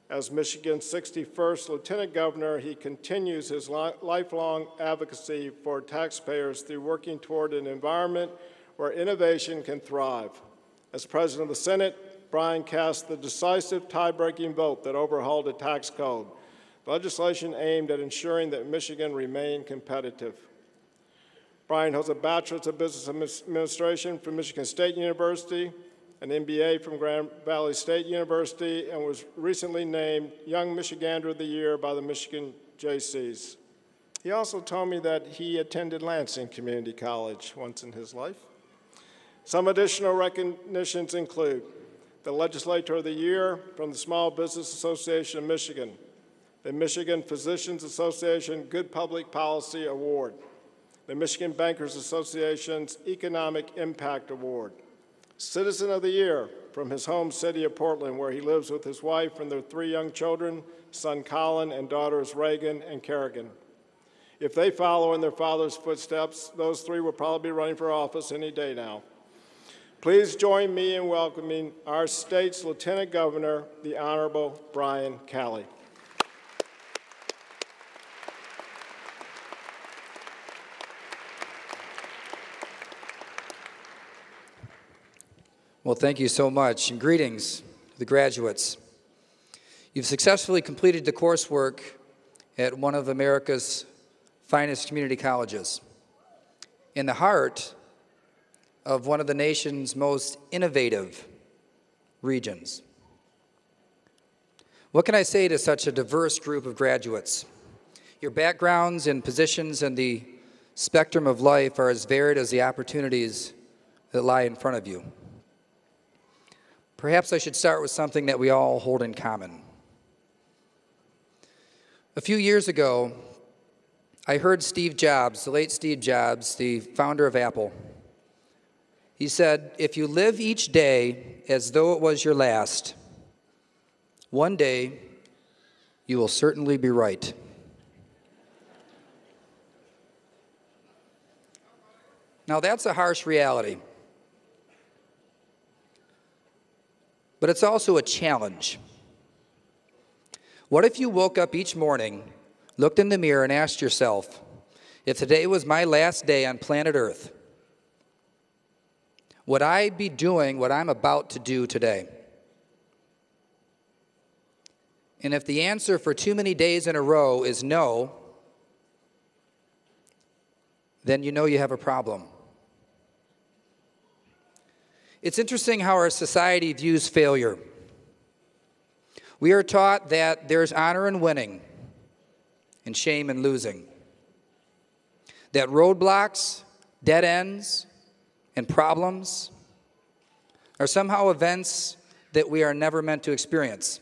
As Michigan's 61st Lieutenant Governor, he continues his lifelong advocacy for taxpayers through working toward an environment where innovation can thrive. As President of the Senate, Brian cast the decisive tie-breaking vote that overhauled the tax code, legislation aimed at ensuring that Michigan remained competitive. Brian holds a Bachelor's of Business Administration from Michigan State University, an MBA from Grand Valley State University, and was recently named Young Michigander of the Year by the Michigan Jaycees. He also told me that he attended Lansing Community College once in his life. Some additional recognitions include the Legislator of the Year from the Small Business Association of Michigan, the Michigan Physicians Association Good Public Policy Award, the Michigan Bankers Association's Economic Impact Award, Citizen of the Year from his home city of Portland, where he lives with his wife and their 3 young children, son Colin and daughters Reagan and Kerrigan. If they follow in their father's footsteps, those 3 will probably be running for office any day now. Please join me in welcoming our state's Lieutenant Governor, the Honorable Brian Calley. Well, thank you so much, and greetings to the graduates. You've successfully completed the coursework at one of America's finest community colleges, in the heart of one of the nation's most innovative regions. What can I say to such a diverse group of graduates? Your backgrounds and positions in the spectrum of life are as varied as the opportunities that lie in front of you. Perhaps I should start with something that we all hold in common. A few years ago, I heard Steve Jobs, the late Steve Jobs, the founder of Apple. He said, "If you live each day as though it was your last, one day you will certainly be right." Now that's a harsh reality. But it's also a challenge. What if you woke up each morning, looked in the mirror, and asked yourself, if today was my last day on planet Earth, would I be doing what I'm about to do today? And if the answer for too many days in a row is no, then you know you have a problem. It's interesting how our society views failure. We are taught that there's honor in winning and shame in losing. That roadblocks, dead ends, and problems are somehow events that we are never meant to experience.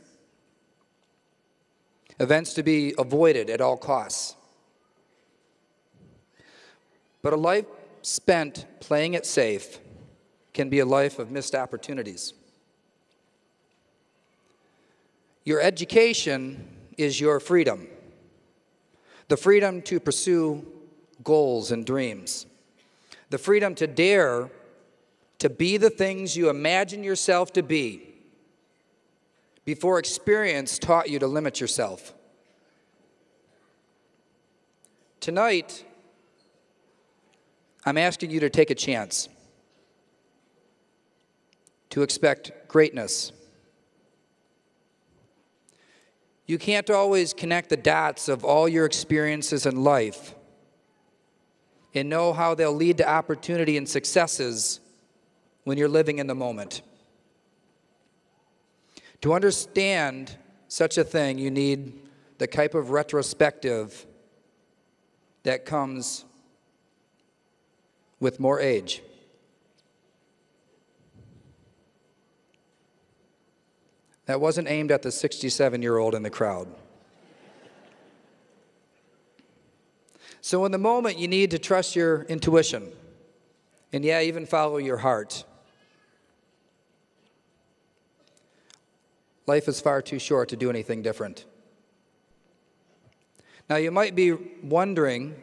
Events to be avoided at all costs. But a life spent playing it safe can be a life of missed opportunities. Your education is your freedom. The freedom to pursue goals and dreams. The freedom to dare to be the things you imagine yourself to be before experience taught you to limit yourself. Tonight, I'm asking you to take a chance, to expect greatness. You can't always connect the dots of all your experiences in life and know how they'll lead to opportunity and successes when you're living in the moment. To understand such a thing, you need the type of retrospective that comes with more age. That wasn't aimed at the 67-year-old in the crowd. So in the moment, you need to trust your intuition. And yeah, even follow your heart. Life is far too short to do anything different. Now, you might be wondering,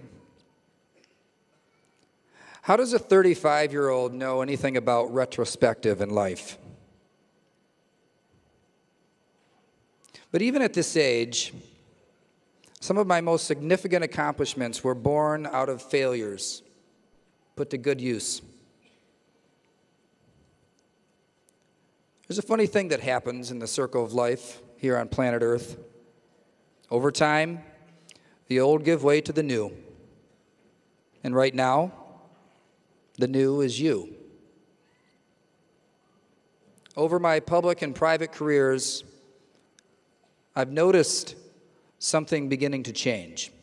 how does a 35-year-old know anything about retrospective in life? But even at this age, some of my most significant accomplishments were born out of failures, put to good use. There's a funny thing that happens in the circle of life here on planet Earth. Over time, the old give way to the new. And right now, the new is you. Over my public and private careers, I've noticed something beginning to change.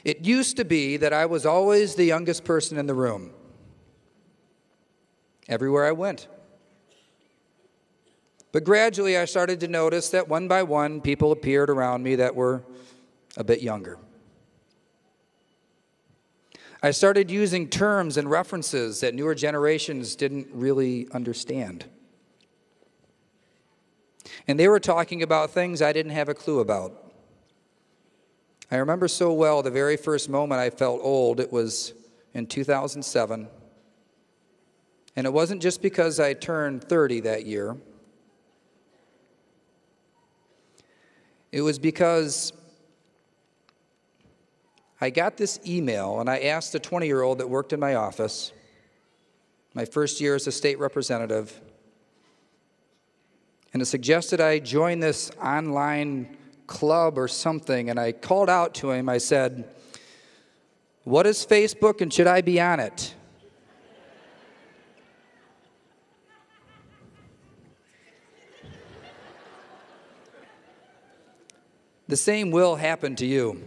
It used to be that I was always the youngest person in the room, everywhere I went. But gradually I started to notice that one by one people appeared around me that were a bit younger. I started using terms and references that newer generations didn't really understand. And they were talking about things I didn't have a clue about. I remember so well the very first moment I felt old. It was in 2007. And it wasn't just because I turned 30 that year. It was because I got this email, and I asked the 20-year-old that worked in my office, my first year as a state representative, and it suggested I join this online club or something, and I called out to him. I said, "What is Facebook, and should I be on it?" The same will happen to you.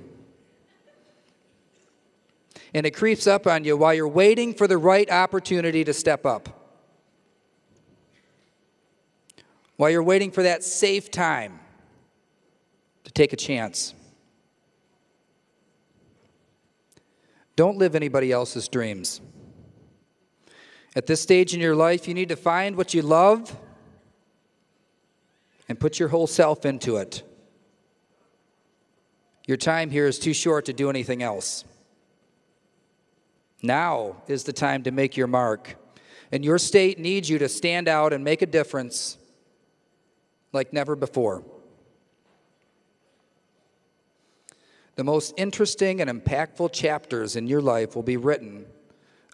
And it creeps up on you while you're waiting for the right opportunity to step up. While you're waiting for that safe time to take a chance. Don't live anybody else's dreams. At this stage in your life, you need to find what you love and put your whole self into it. Your time here is too short to do anything else. Now is the time to make your mark. And your state needs you to stand out and make a difference like never before. The most interesting and impactful chapters in your life will be written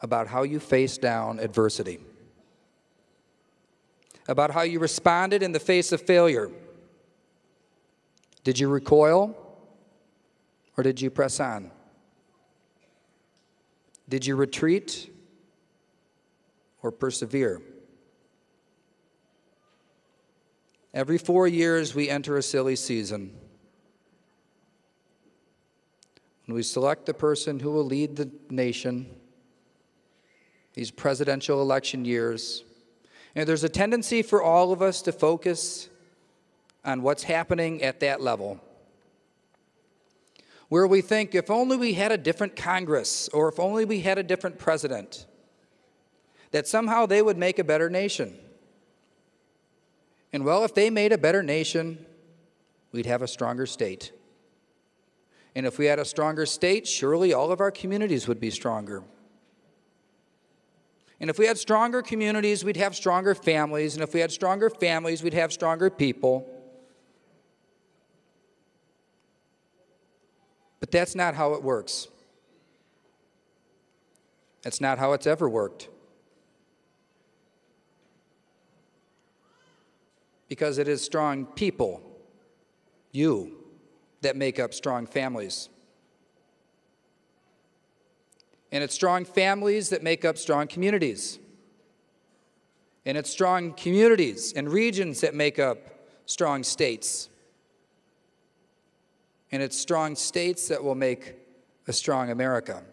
about how you faced down adversity, about how you responded in the face of failure. Did you recoil or did you press on? Did you retreat or persevere? Every 4 years we enter a silly season. When we select the person who will lead the nation, these presidential election years, and there's a tendency for all of us to focus on what's happening at that level, where we think if only we had a different Congress or if only we had a different president, that somehow they would make a better nation. And well, if they made a better nation, we'd have a stronger state. And if we had a stronger state, surely all of our communities would be stronger. And if we had stronger communities, we'd have stronger families. And if we had stronger families, we'd have stronger people. But that's not how it works. That's not how it's ever worked. Because it is strong people, you, that make up strong families. And it's strong families that make up strong communities. And it's strong communities and regions that make up strong states. And it's strong states that will make a strong America.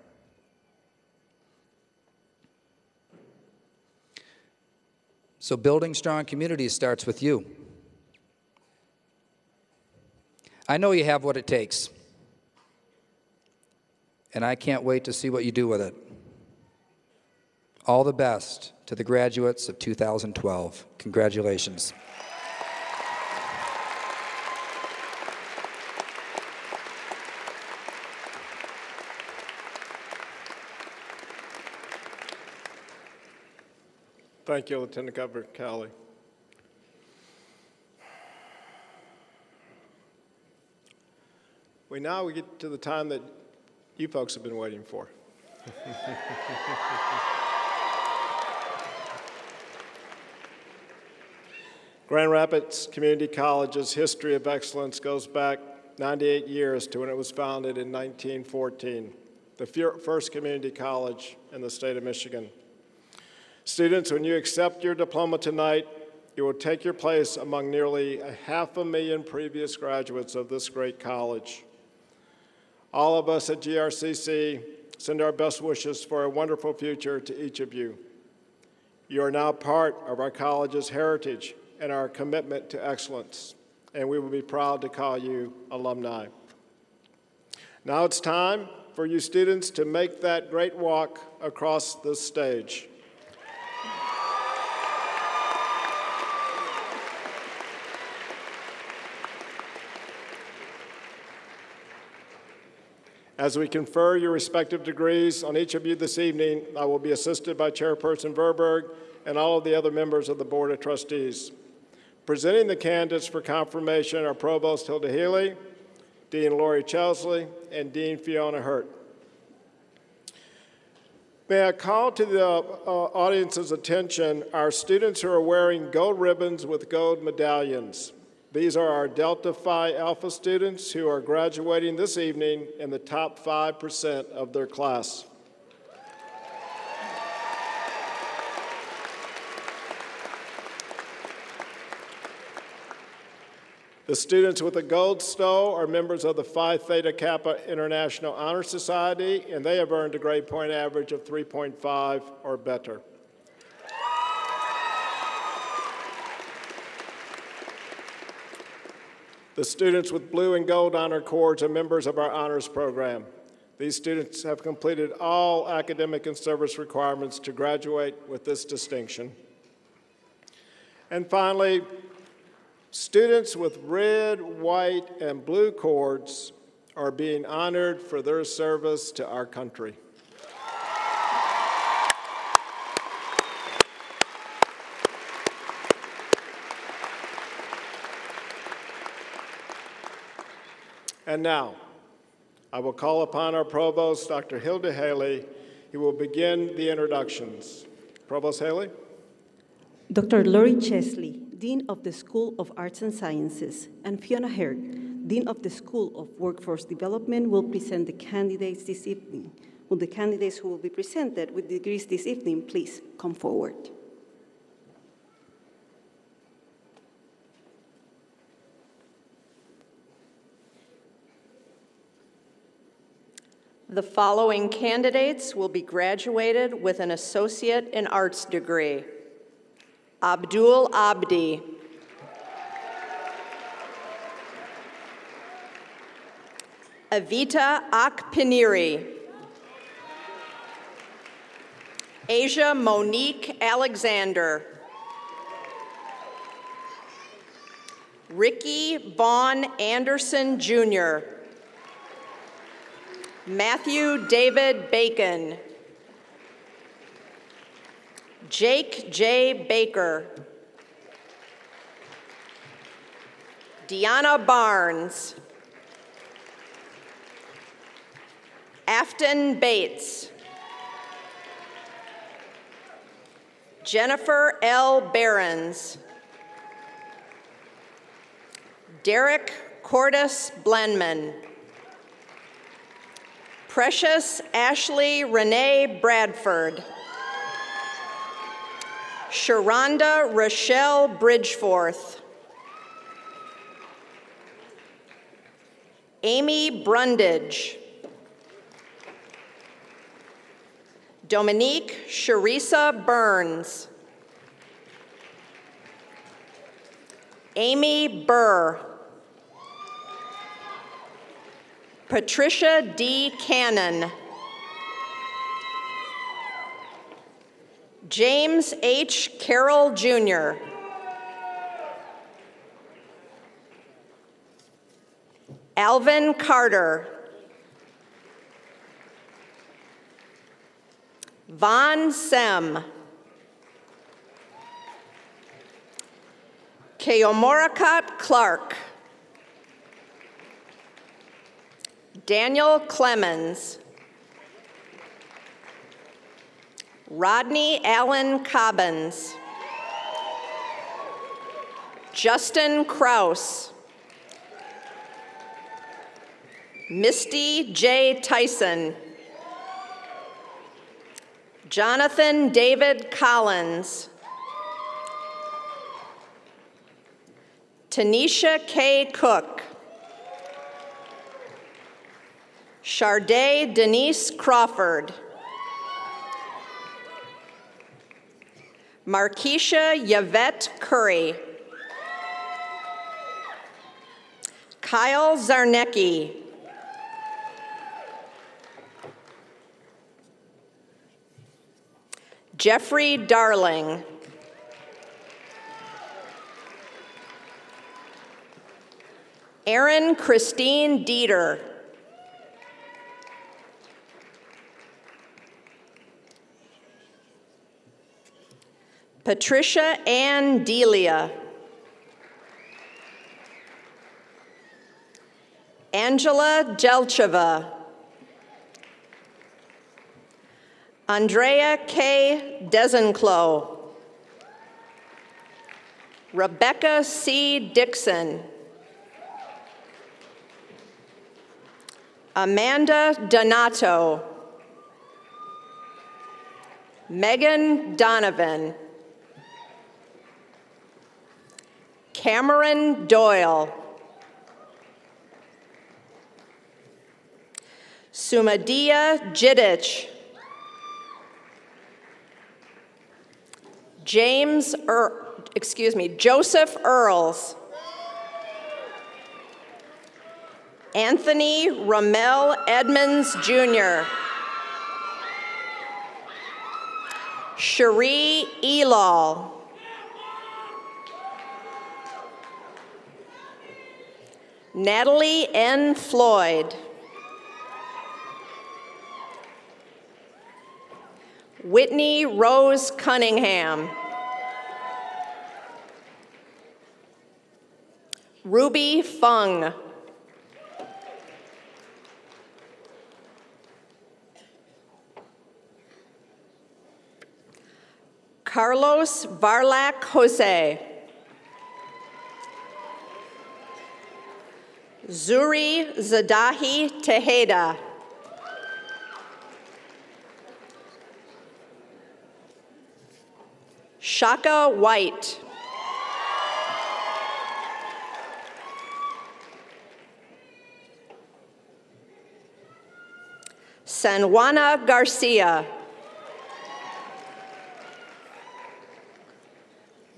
So building strong communities starts with you. I know you have what it takes. And I can't wait to see what you do with it. All the best to the graduates of 2012. Congratulations. Thank you, Lieutenant Governor Cowley. We get to the time that you folks have been waiting for. Grand Rapids Community College's history of excellence goes back 98 years to when it was founded in 1914, the first community college in the state of Michigan. Students, when you accept your diploma tonight, you will take your place among nearly 500,000 previous graduates of this great college. All of us at GRCC send our best wishes for a wonderful future to each of you. You are now part of our college's heritage and our commitment to excellence, and we will be proud to call you alumni. Now it's time for you students to make that great walk across this stage. As we confer your respective degrees on each of you this evening, I will be assisted by Chairperson Verberg and all of the other members of the Board of Trustees. Presenting the candidates for confirmation are Provost Hilda Healy, Dean Lori Chesley, and Dean Fiona Hurt. May I call to the audience's attention our students who are wearing gold ribbons with gold medallions. These are our Delta Phi Alpha students who are graduating this evening in the top 5% of their class. The students with the gold stow are members of the Phi Theta Kappa International Honor Society, and they have earned a grade point average of 3.5 or better. The students with blue and gold honor cords are members of our honors program. These students have completed all academic and service requirements to graduate with this distinction. And finally, students with red, white, and blue cords are being honored for their service to our country. And now, I will call upon our Provost, Dr. Hilda Haley, who will begin the introductions. Provost Haley. Dr. Lori Chesley, Dean of the School of Arts and Sciences, and Fiona Herc, Dean of the School of Workforce Development, will present the candidates this evening. Will the candidates who will be presented with degrees this evening please come forward? The following candidates will be graduated with an Associate in Arts degree. Abdul Abdi. Avita Akpiniri. Asia Monique Alexander. Ricky Vaughn Anderson, Jr. Matthew David Bacon. Jake J. Baker. Deanna Barnes. Afton Bates. Jennifer L. Behrens. Derek Cordis Blenman. Precious Ashley Renee Bradford. Sharonda Rochelle Bridgeforth. Amy Brundage. Dominique Sharisa Burns. Amy Burr. Patricia D. Cannon. James H. Carroll, Jr. Alvin Carter. Von Sem. Keomorikat Clark. Daniel Clemens. Rodney Allen Cobbins. Justin Kraus. Misty J. Tyson. Jonathan David Collins. Tanisha K. Cook. Charday Denise Crawford. Markeisha Yvette Curry. Kyle Zarnecki. Jeffrey Darling. Erin Christine Dieter. Patricia Ann Delia. Angela Jelcheva. Andrea K. Desenclos. Rebecca C. Dixon. Amanda Donato. Megan Donovan. Cameron Doyle. Sumadia Jidich. Joseph Earls. Anthony Ramel Edmonds, Jr. Cherie Elal. Natalie N. Floyd. Whitney Rose Cunningham. Ruby Fung. Carlos Varlac Jose. Zuri Zadahi Tejeda. Shaka White. San Juana Garcia.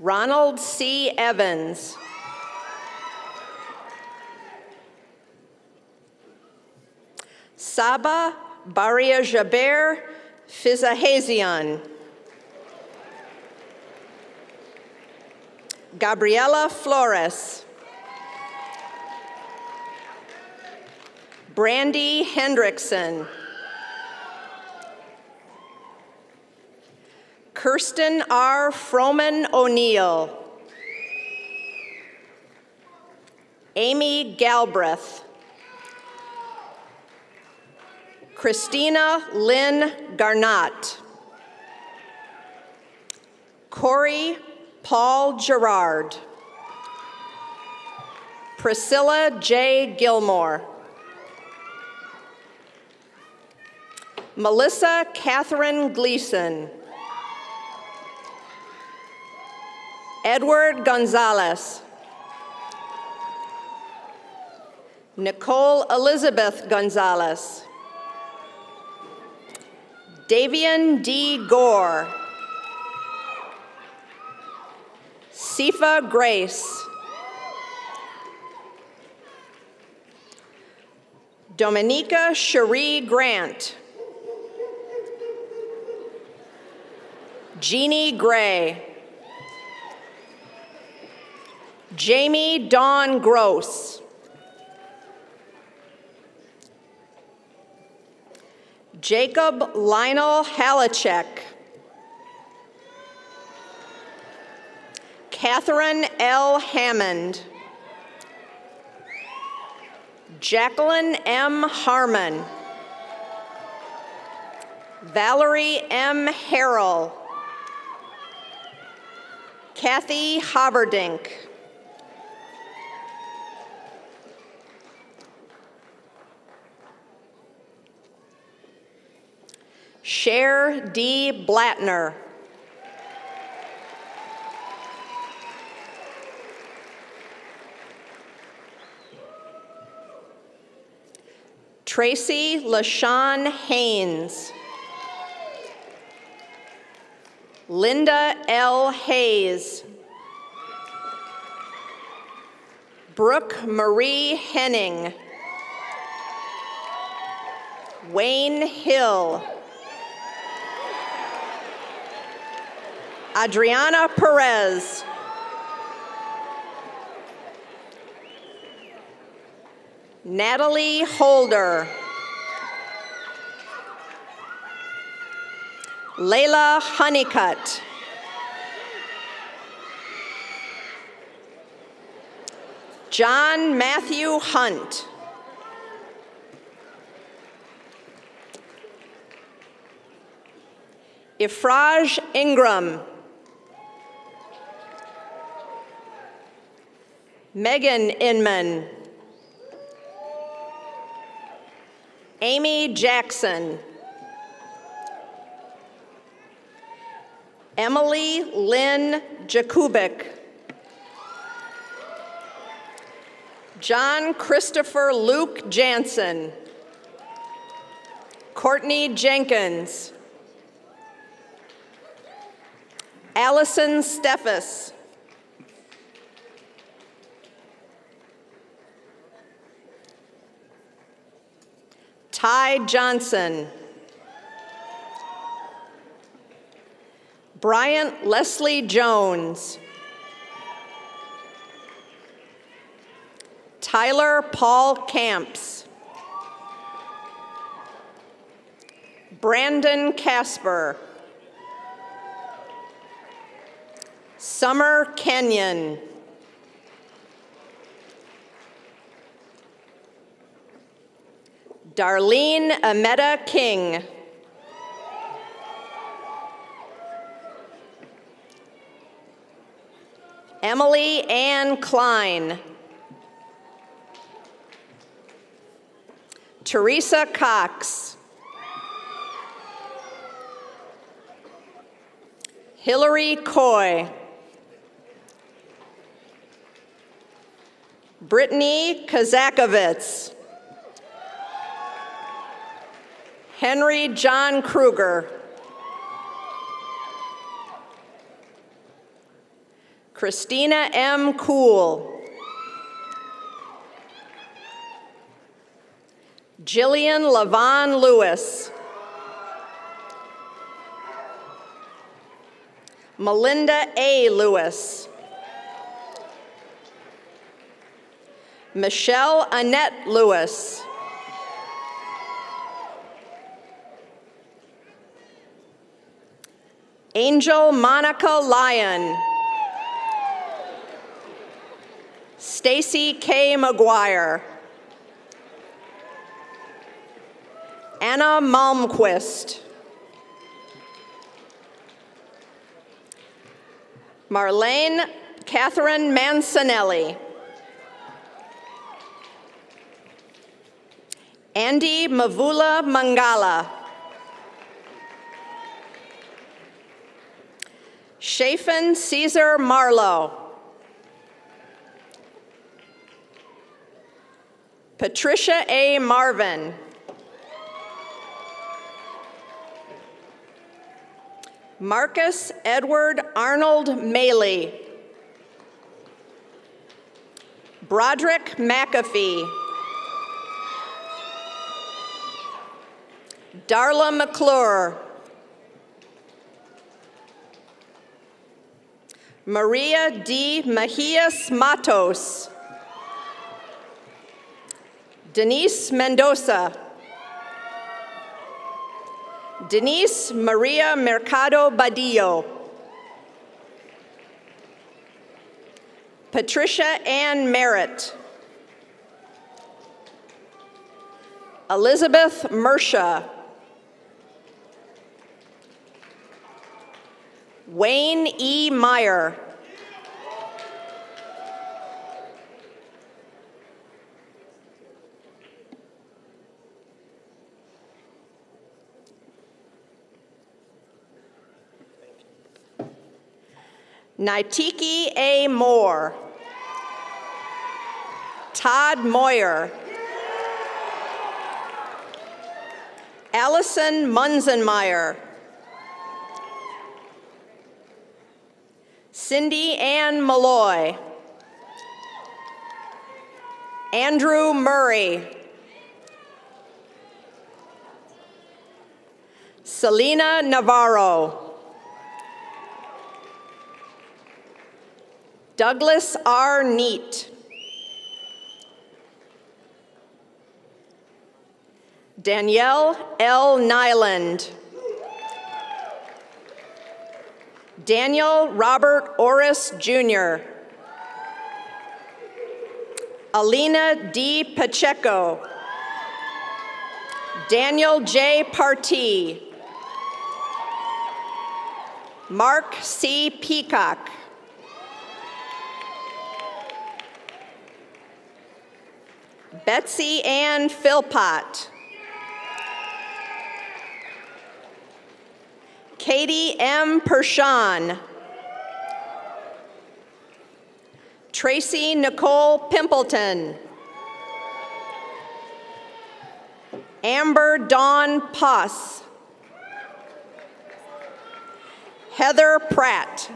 Ronald C. Evans. Saba Baria Jaber Fizahazian. Gabriela Flores. Brandy Hendrickson. Kirsten R. Froman O'Neill. Amy Galbraith. Christina Lynn Garnott. Corey Paul Gerard. Priscilla J. Gilmore. Melissa Catherine Gleason. Edward Gonzalez. Nicole Elizabeth Gonzalez. Davian D. Gore. Sifa Grace. Dominica Cherie Grant. Jeannie Gray. Jamie Dawn Gross. Jacob Lionel Halachek. Catherine L. Hammond. Jacqueline M. Harmon. Valerie M. Harrell. Kathy Haberdink. Cher D. Blattner. Tracy LaShawn Haynes. Linda L. Hayes. Brooke Marie Henning. Wayne Hill. Adriana Perez. Natalie Holder. Layla Honeycutt. John Matthew Hunt. Ifraj Ingram. Megan Inman. Amy Jackson. Emily Lynn Jakubik. John Christopher Luke Jansen. Courtney Jenkins. Allison Steffes. Ty Johnson. Bryant Leslie Jones. Tyler Paul Camps. Brandon Casper. Summer Kenyon. Darlene Ameta King. Emily Ann Klein. Teresa Cox. Hillary Coy. Brittany Kazakovitz. Henry John Kruger. Christina M. Cool. Jillian Lavon Lewis. Melinda A. Lewis. Michelle Annette Lewis. Angel Monica Lyon. Stacy K. McGuire. Anna Malmquist. Marlene Catherine Mancinelli. Andy Mavula Mangala. Shafin Caesar Marlowe. Patricia A. Marvin. Marcus Edward Arnold Maley. Broderick McAfee. Darla McClure. Maria D. Mejias Matos. Denise Mendoza. Denise Maria Mercado Badillo. Patricia Ann Merritt. Elizabeth Mersha. Wayne E. Meyer. Naitiki A. Moore. Todd Moyer. Allison Munzenmeyer. Cindy Ann Malloy. Andrew Murray. Selena Navarro. Douglas R. Neat. Danielle L. Nyland. Daniel Robert Orris, Jr. Alina D. Pacheco. Daniel J. Partee. Mark C. Peacock. Betsy Ann Philpott. Katie M. Pershawn. Tracy Nicole Pimpleton. Amber Dawn Poss. Heather Pratt.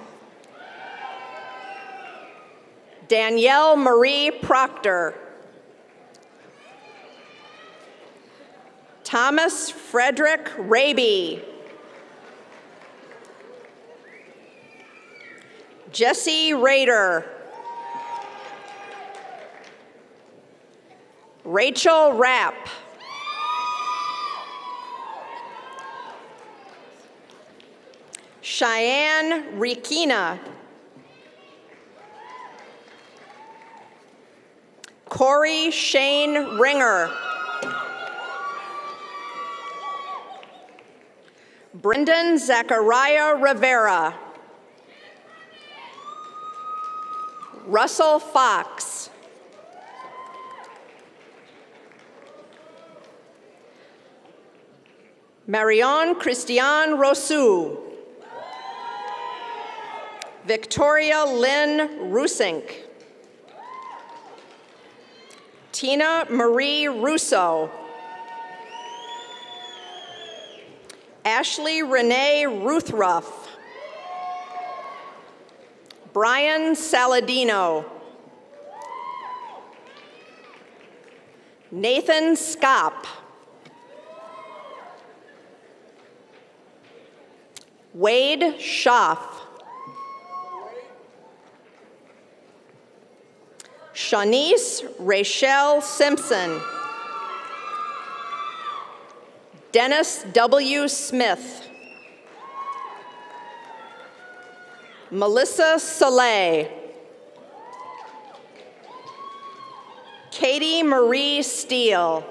Danielle Marie Proctor. Thomas Frederick Raby. Jesse Rader. Rachel Rapp. Cheyenne Rikina. Corey Shane Ringer. Brendan Zachariah Rivera. Russell Fox. Marion Christiane Rousseau. Victoria Lynn Rusink. Tina Marie Russo. Ashley Renee Ruthruff. Brian Saladino. Nathan Skopp. Wade Schaff. Shanice Rachel Simpson. Dennis W. Smith. Melissa Soleil. Katie Marie Steele.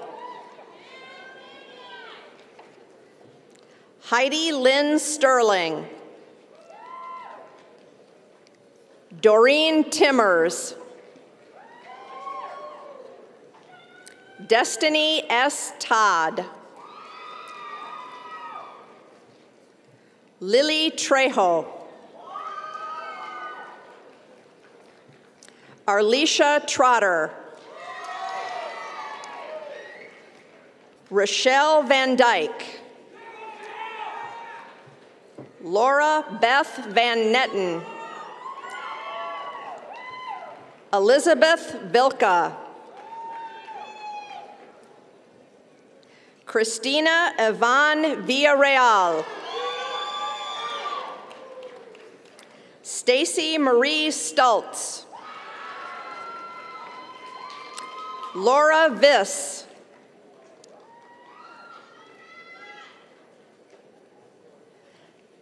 Heidi Lynn Sterling. Doreen Timmers. Destiny S. Todd. Lily Trejo. Arlisha Trotter. Rochelle Van Dyke. Laura Beth Van Netten. Elizabeth Vilka. Christina Yvonne Villarreal. Stacy Marie Stultz. Laura Viss.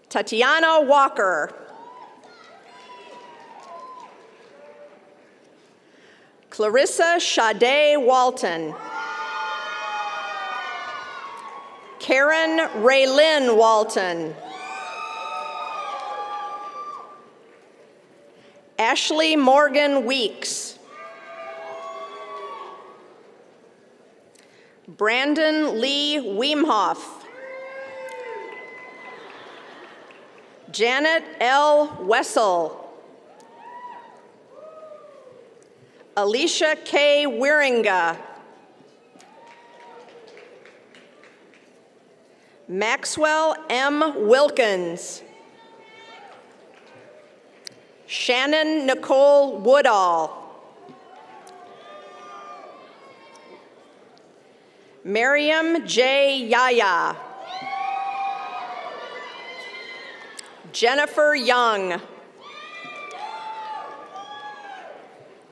Tatiana Walker. Clarissa Sade Walton. Karen Raylyn Walton. Ashley Morgan Weeks. Brandon Lee Weemhoff. Janet L. Wessel. Alicia K. Wieringa. Maxwell M. Wilkins. Shannon Nicole Woodall. Miriam J. Yaya. Jennifer Young.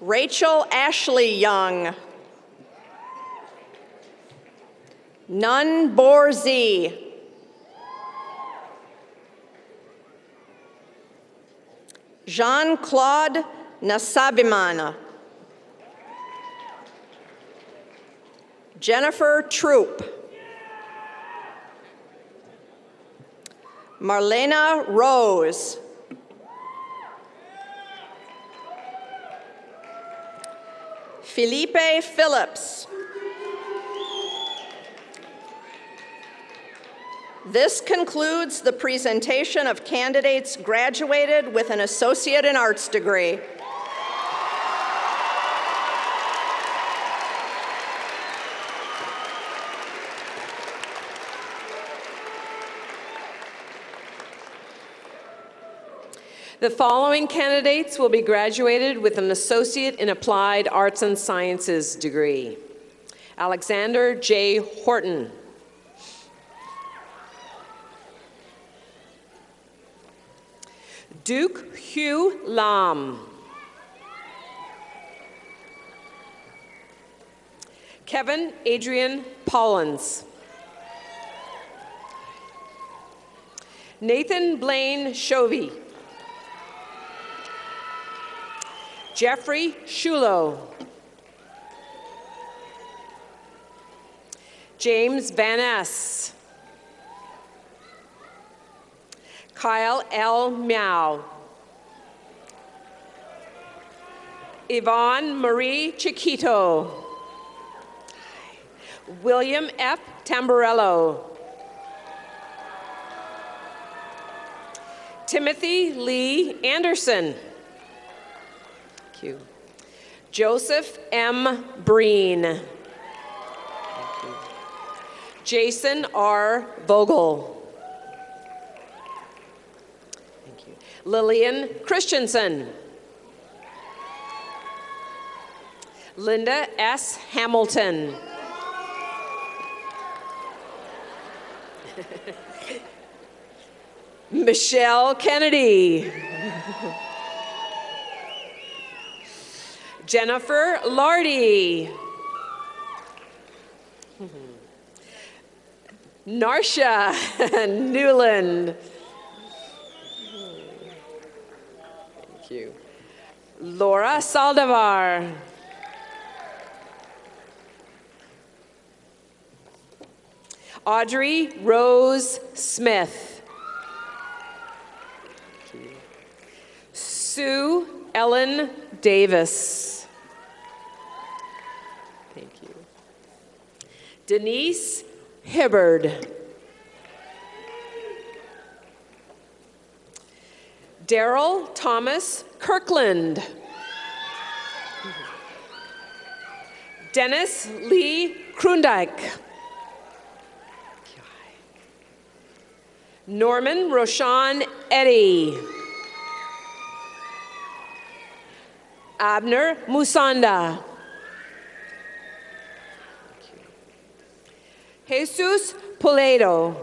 Rachel Ashley Young. Nun Borzi. Jean-Claude Nasabimana. Jennifer Troop. Marlena Rose. Felipe Phillips. This concludes the presentation of candidates graduated with an Associate in Arts degree. The following candidates will be graduated with an Associate in Applied Arts and Sciences degree. Alexander J. Horton. Duke Hugh Lam. Kevin Adrian Pollins. Nathan Blaine Chovy. Jeffrey Shulo. James Van Ness. Kyle L. Miao. Yvonne Marie Chiquito. William F. Tamburello. Timothy Lee Anderson. Thank you. Joseph M. Breen. Thank you. Jason R. Vogel. Thank you. Lillian Christensen. Linda S. Hamilton. Michelle Kennedy. Jennifer Lardy. Narsha Newland. Thank you. Laura Saldivar. Audrey Rose Smith. Sue Ellen Davis. Thank you. Denise Hibbard. Daryl Thomas Kirkland. Dennis Lee Krundike. Norman Roshan Eddy. Abner Musanda. Jesus Puledo.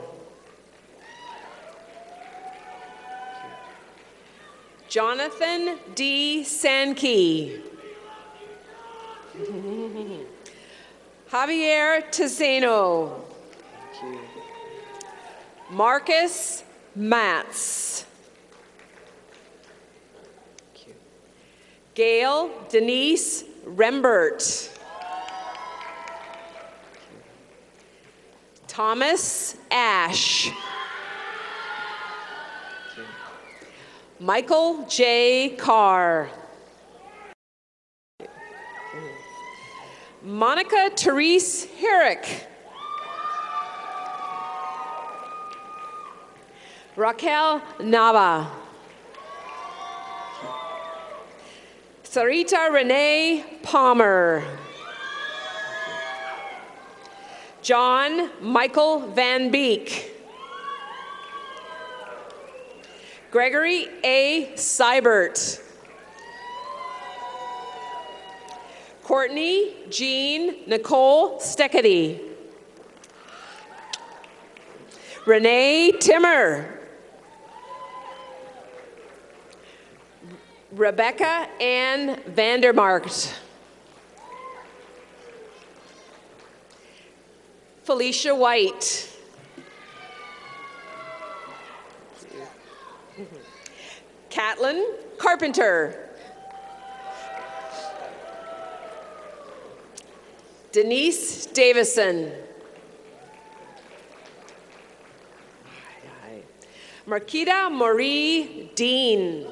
Jonathan D. Sankey. Javier Tizeno. Marcus Matz. Gail Denise Rembert. Thomas Ash. Michael J. Carr. Monica Therese Herrick. Raquel Nava. Sarita Renee Palmer. John Michael Van Beek. Gregory A. Seibert. Courtney Jean Nicole Steckety. Renee Timmer. Rebecca Ann Vandermarkt. Felicia White. Catlin Carpenter. Denise Davison. Marquita Marie Dean.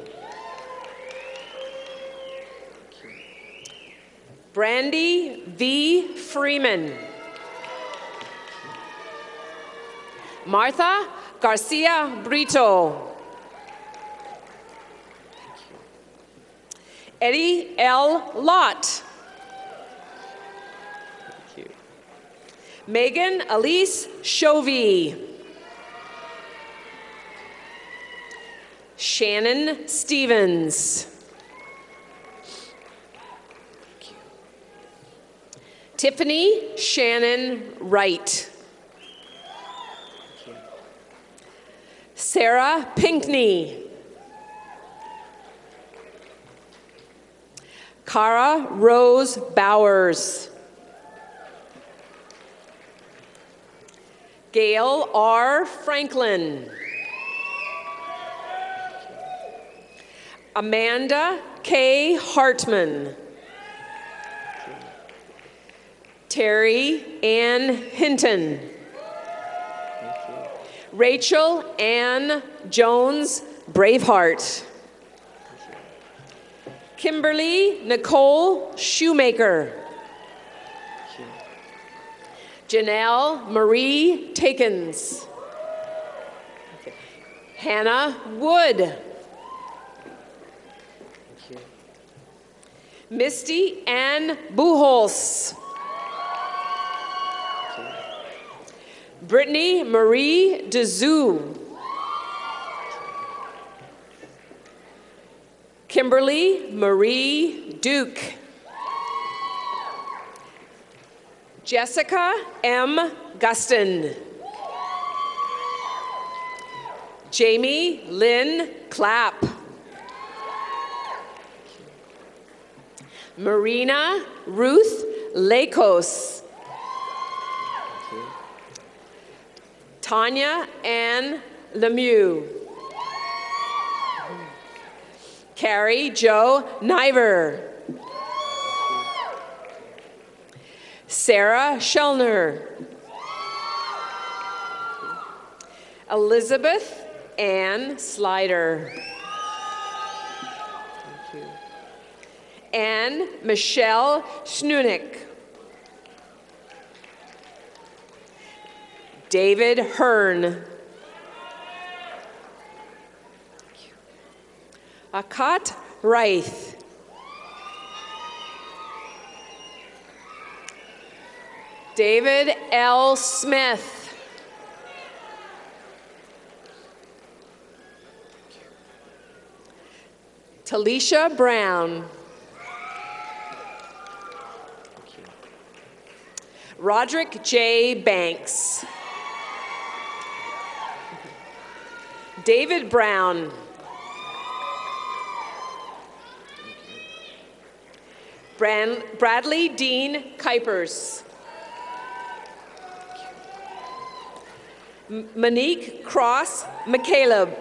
Brandy V. Freeman. Martha Garcia Brito. Eddie L. Lott. Megan Elise Chauvy. Shannon Stevens. Tiffany Shannon Wright. Sarah Pinkney. Cara Rose Bowers. Gail R. Franklin. Amanda K. Hartman. Terry Ann Hinton. Rachel Ann Jones Braveheart. Kimberly Nicole Shoemaker. Janelle Marie Takens. Hannah Wood. Misty Ann Buchholz. Brittany Marie DeZoo. Kimberly Marie Duke. Jessica M. Guston. Jamie Lynn Clapp. Marina Ruth Lakos. Tanya Ann Lemieux. Carrie Jo Niver. Sarah Schellner. Elizabeth Ann Slider. Anne Michelle Schnunik. David Hearn. Akat Reith. David L. Smith. Talisha Brown. Roderick J. Banks. David Brown. Bradley Dean Kuipers. Monique Cross McCaleb.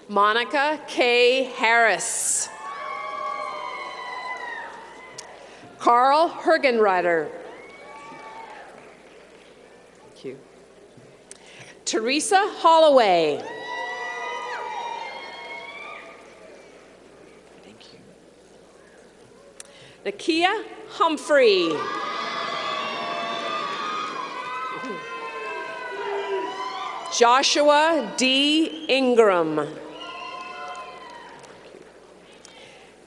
Monica K. Harris. Carl Hergenreiter. Thank you. Teresa Holloway. Thank you. Nakia Humphrey. Joshua D. Ingram.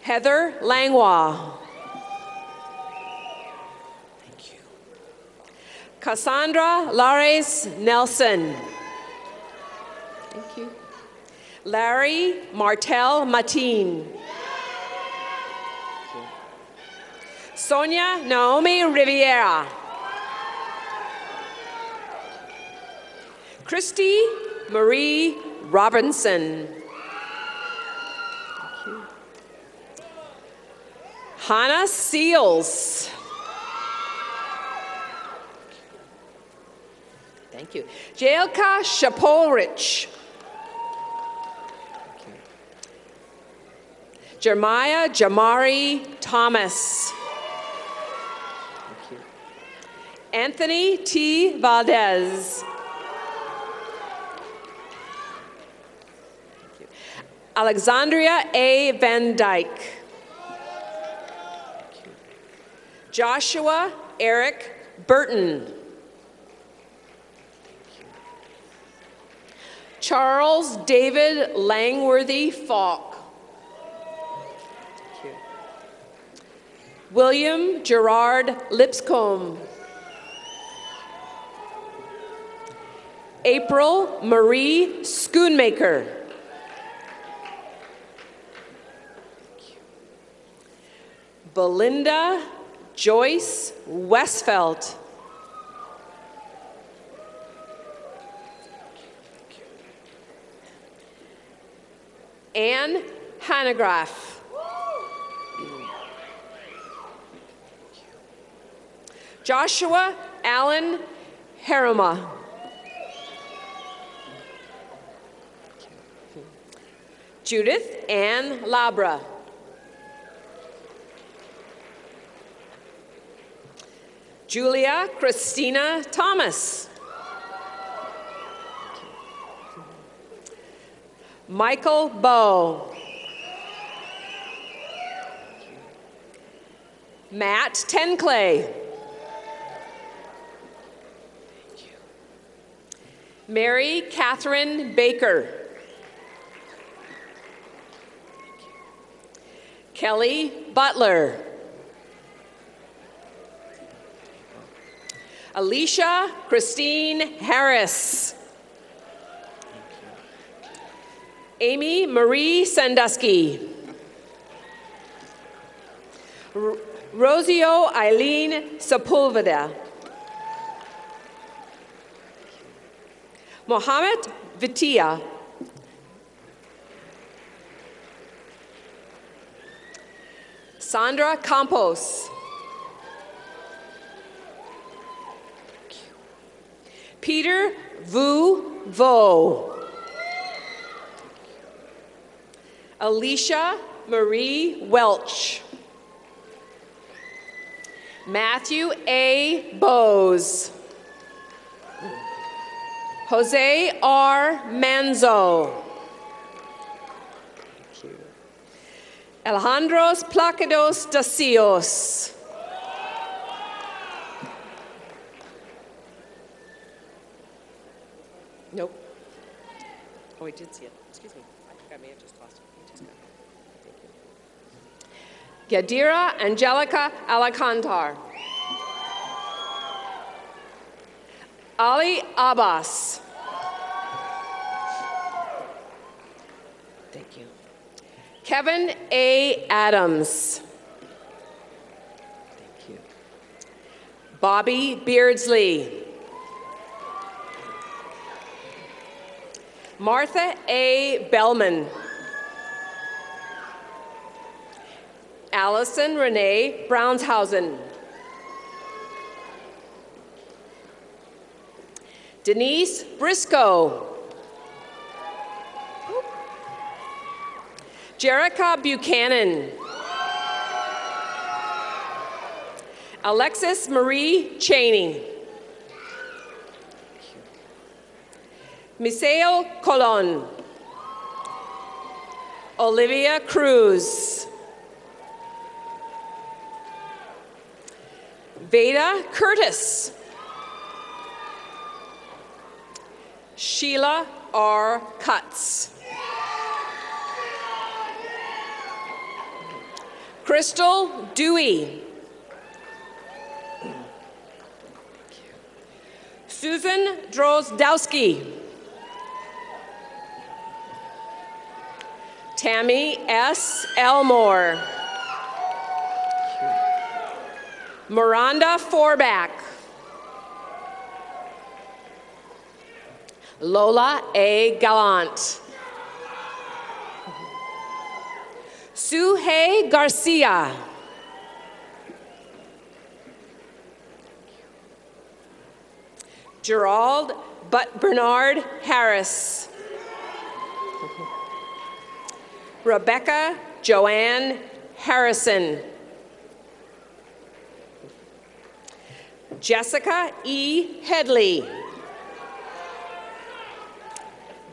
Heather Langlois. Thank you. Cassandra Lares Nelson. Thank you. Larry Martel Matin. Sonia Naomi Riviera. Christy Marie Robinson. Thank you. Hannah Seals. Thank you. Jaelka Shapolrich. Jeremiah Jamari Thomas. Thank you. Anthony T. Valdez. Thank you. Alexandria A. Van Dyke. Thank you. Joshua Eric Burton. Charles David Langworthy Falk. William Gerard Lipscomb. April Marie Schoonmaker. Belinda Joyce Westfeld. Anne Hanegraaff. Joshua Allen Harima. Judith Ann Labra. Julia Christina Thomas. Michael Bowe. Matt Tenclay. Mary Catherine Baker. Kelly Butler. Alicia Christine Harris. Amy Marie Sandusky. Rosio Eileen Sepulveda. Mohammed Vitia. Sandra Campos. Peter Vu Vo. Alicia Marie Welch. Matthew A. Bose. Jose R. Manzo. Alejandros Placidos Dacios. Nope. Oh, I did see it. Excuse me. I think I may have just lost it. I just got it. Thank you. Yadira Angelica Alacantar. Ali Abbas. Thank you. Kevin A. Adams. Thank you. Bobby Beardsley. Martha A. Bellman. Allison Renee Brownshausen. Denise Briscoe. Jerica Buchanan. Alexis Marie Cheney. Miseo Colon. Olivia Cruz. Veda Curtis. Sheila R. Cutts. Crystal Dewey. Susan Drozdowski. Tammy S. Elmore. Miranda Forback. Lola A. Gallant. Suhey Garcia. Gerald Bernard Harris. Rebecca Joanne Harrison. Jessica E. Headley.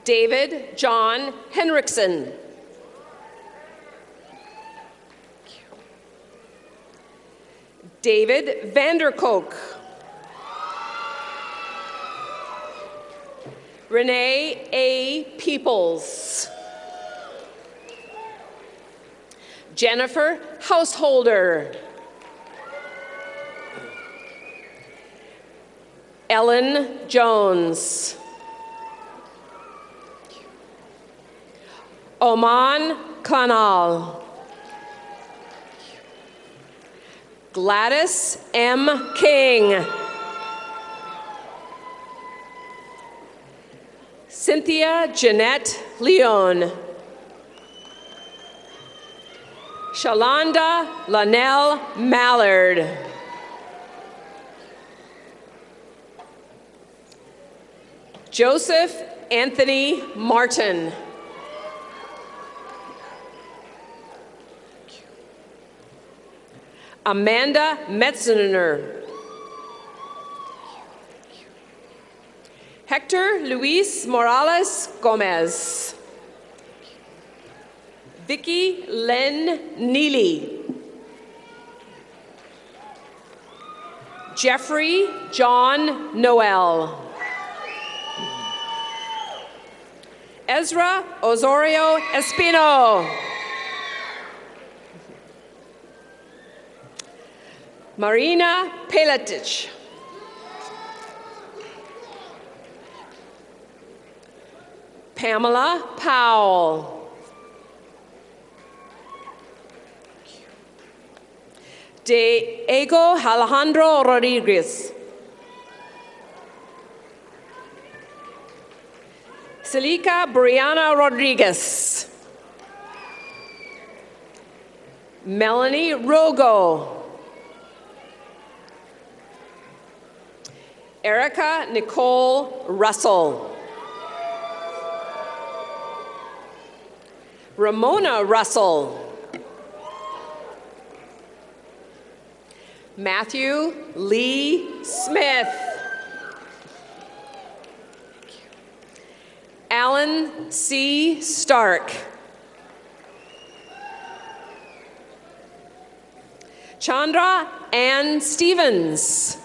David John Henriksen. David Vanderkook. Renee A. Peoples. Jennifer Householder. Ellen Jones. Oman Kanal. Gladys M. King. Cynthia Jeanette Leon. Shalonda Lanelle Mallard. Joseph Anthony Martin. Amanda Metzner. Hector Luis Morales Gomez. Vicky Len Neely. Jeffrey John Noel. Ezra Osorio Espino. Marina Peletic. Pamela Powell. Diego Alejandro Rodriguez. Celika Brianna Rodriguez. Melanie Rogo. Erica Nicole Russell. Ramona Russell. Matthew Lee Smith. Alan C. Stark. Chandra Ann Stevens.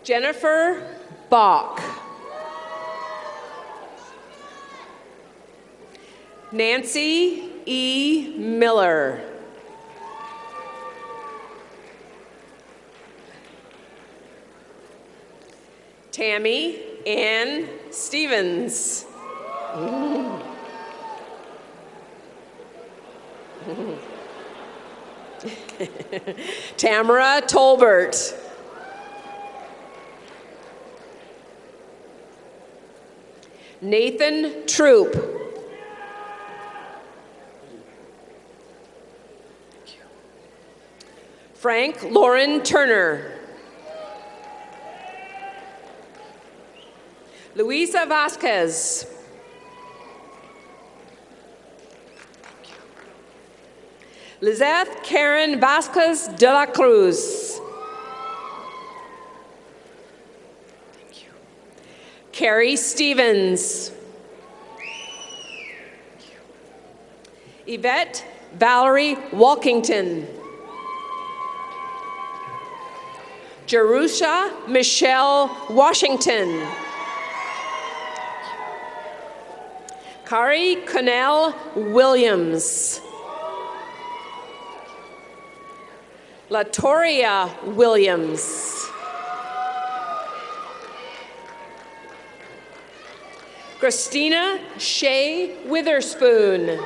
Jennifer Bach. Nancy E. Miller. Tammy Ann Stevens. Tamara Tolbert. Nathan Troop. Frank Lauren Turner. Luisa Vasquez. Lizeth Karen Vasquez de la Cruz. Carrie Stevens. Yvette Valerie Walkington. Jerusha Michelle Washington. Kari Connell Williams. Latoria Williams. Christina Shea Witherspoon.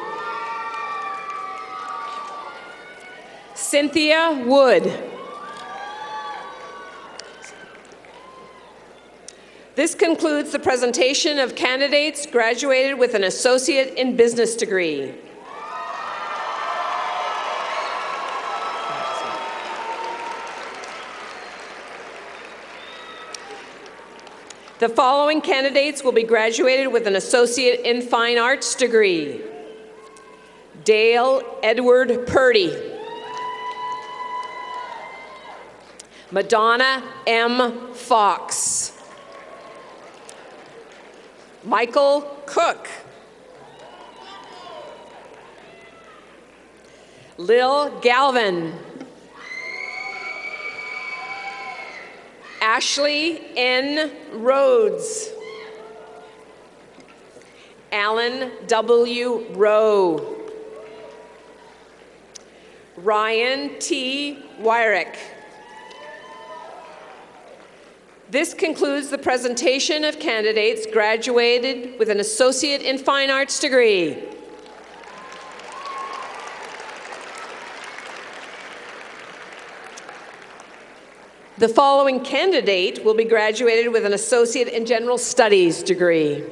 Cynthia Wood. This concludes the presentation of candidates graduated with an associate in business degree. The following candidates will be graduated with an associate in fine arts degree. Dale Edward Purdy. Madonna M. Fox. Michael Cook. Lil Galvin. Ashley N. Rhodes. Alan W. Rowe. Ryan T. Wyrick. This concludes the presentation of candidates graduated with an associate in fine arts degree. The following candidate will be graduated with an associate in general studies degree.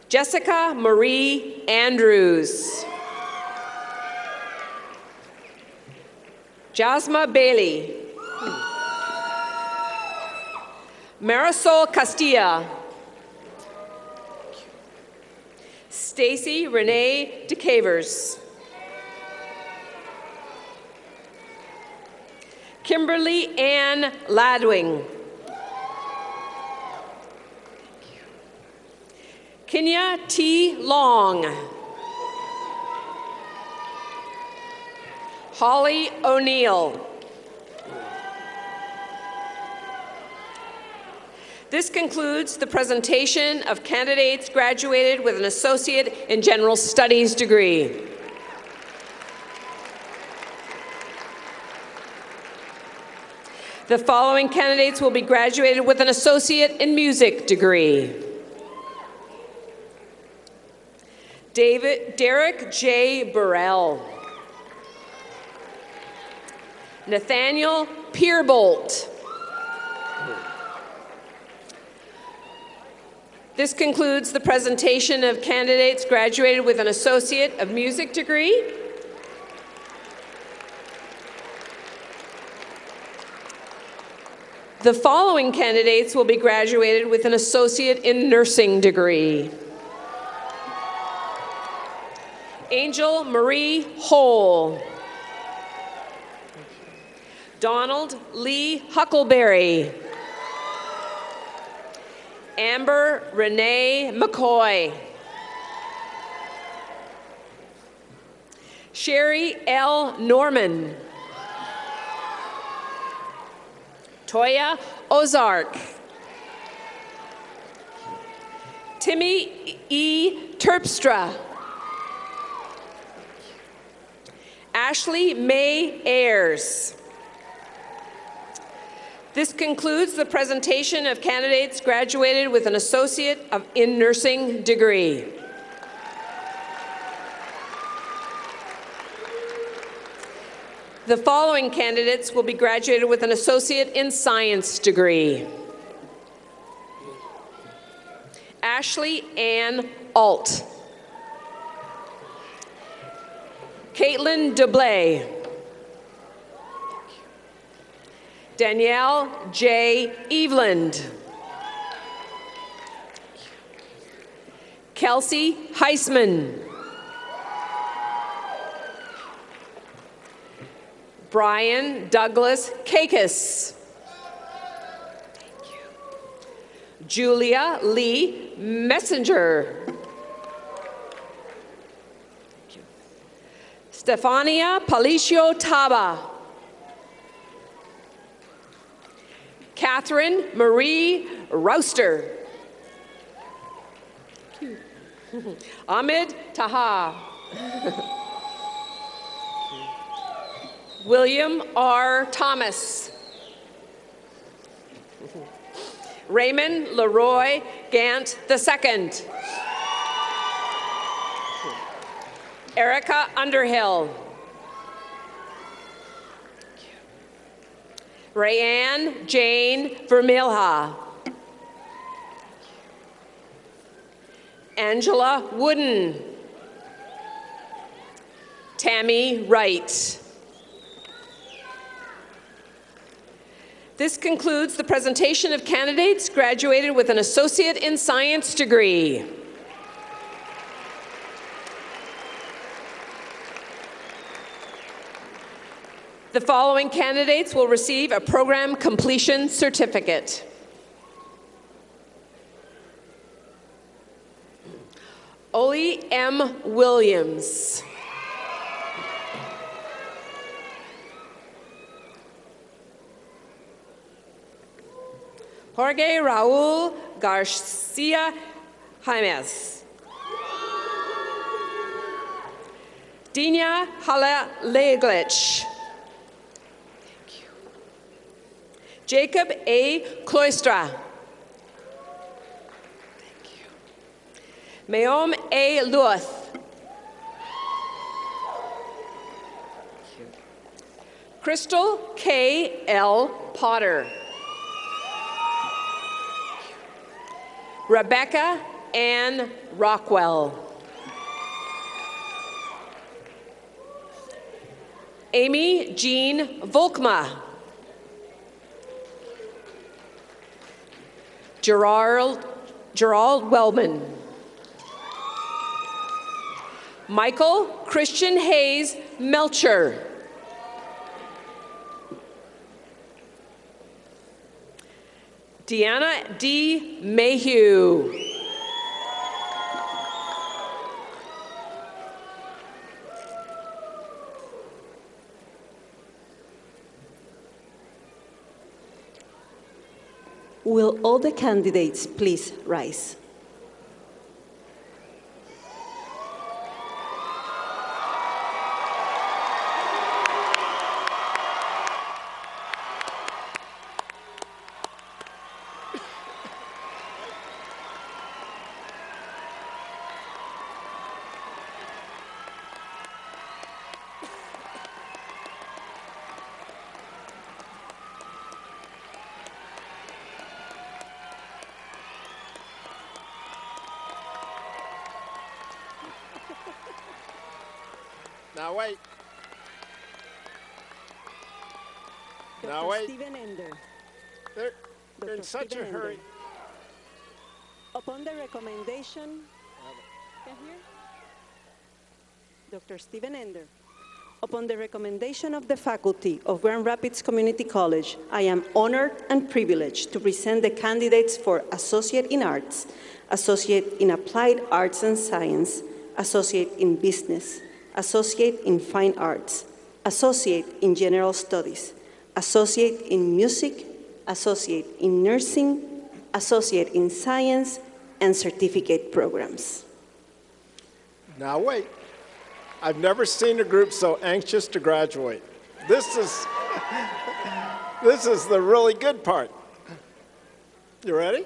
Jessica Marie Andrews. Jasma Bailey. Marisol Castilla. Stacy Renee DeCavers. Kimberly Ann Ladwing. Kenya T. Long. Holly O'Neill. This concludes the presentation of candidates graduated with an Associate in General Studies degree. The following candidates will be graduated with an Associate in Music degree. Derek J. Burrell. Nathaniel Peerbolt. This concludes the presentation of candidates graduated with an Associate of Music degree. The following candidates will be graduated with an Associate in Nursing degree. Angel Marie Hole. Donald Lee Huckleberry. Amber Renee McCoy. Sherry L. Norman. Toya Ozark. Timmy E. Terpstra. Ashley May Ayers. This concludes the presentation of candidates graduated with an Associate in Nursing degree. The following candidates will be graduated with an Associate in Science degree. Ashley Ann Alt. Caitlin DeBlay. Danielle J. Eveland. Kelsey Heisman. Brian Douglas Kakis. Julia Lee Messenger. Stefania Palicio Taba. Catherine Marie Rouster. Ahmed Taha. William R. Thomas. Raymond Leroy Gant II. Erica Underhill. Rayanne Jane Vermilha. Angela Wooden. Tammy Wright. This concludes the presentation of candidates graduated with an Associate in Science degree. The following candidates will receive a program completion certificate. Oli M. Williams. Jorge Raul Garcia Jaimez. Dina Halaleglich. Jacob A. Cloistra. Mayom A. Luth. Crystal K. L. Potter. Rebecca Ann Rockwell. Amy Jean Volkma. Gerald Wellman. Michael Christian Hayes Melcher. Deanna D. Mayhew. Will all the candidates please rise? Now wait. Now wait. Stephen Ender. They're in such a hurry. Upon the recommendation, Dr. Stephen Ender. Upon the recommendation of the faculty of Grand Rapids Community College, I am honored and privileged to present the candidates for Associate in Arts, Associate in Applied Arts and Science, Associate in Business, Associate in Fine Arts, Associate in General Studies, Associate in Music, Associate in Nursing, Associate in Science, and Certificate programs. Now wait. I've never seen a group so anxious to graduate. This is the really good part. You ready?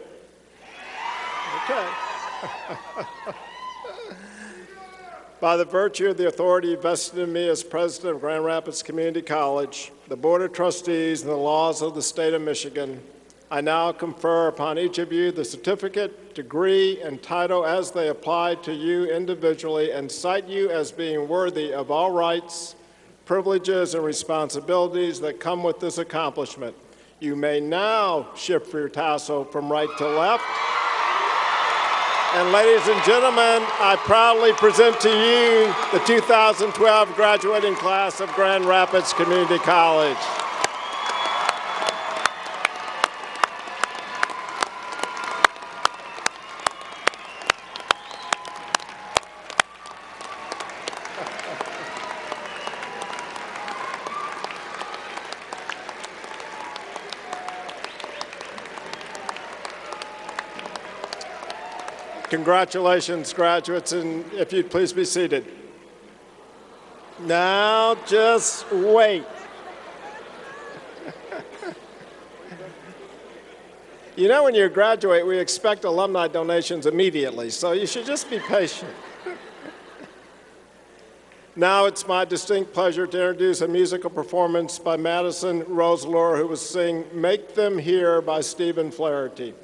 Okay. By the virtue of the authority vested in me as president of Grand Rapids Community College, the Board of Trustees, and the laws of the state of Michigan, I now confer upon each of you the certificate, degree, and title as they apply to you individually and cite you as being worthy of all rights, privileges, and responsibilities that come with this accomplishment. You may now shift your tassel from right to left. And ladies and gentlemen, I proudly present to you the 2012 graduating class of Grand Rapids Community College. Congratulations, graduates, and if you'd please be seated. Now, just wait. You know, when you graduate, we expect alumni donations immediately, so you should just be patient. Now it's my distinct pleasure to introduce a musical performance by Madison Roselore, who will sing "Make Them Hear" by Stephen Flaherty.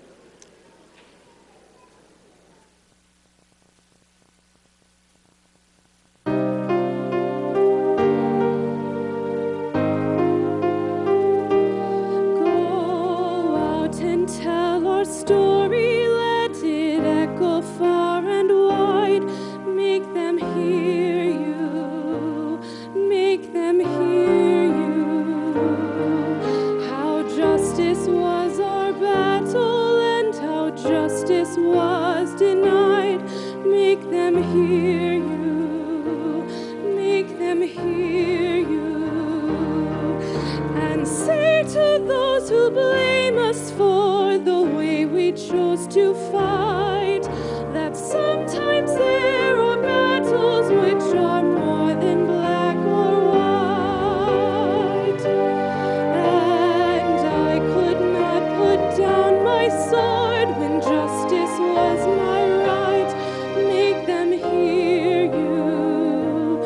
Story, let it echo far and wide. Make them hear you, make them hear you. How justice was our battle and how justice was denied. Make them hear you, make them hear you. And say to those who blame us for the way we chose to fight, that sometimes there are battles which are more than black or white. And I could not put down my sword when justice was my right. Make them hear you.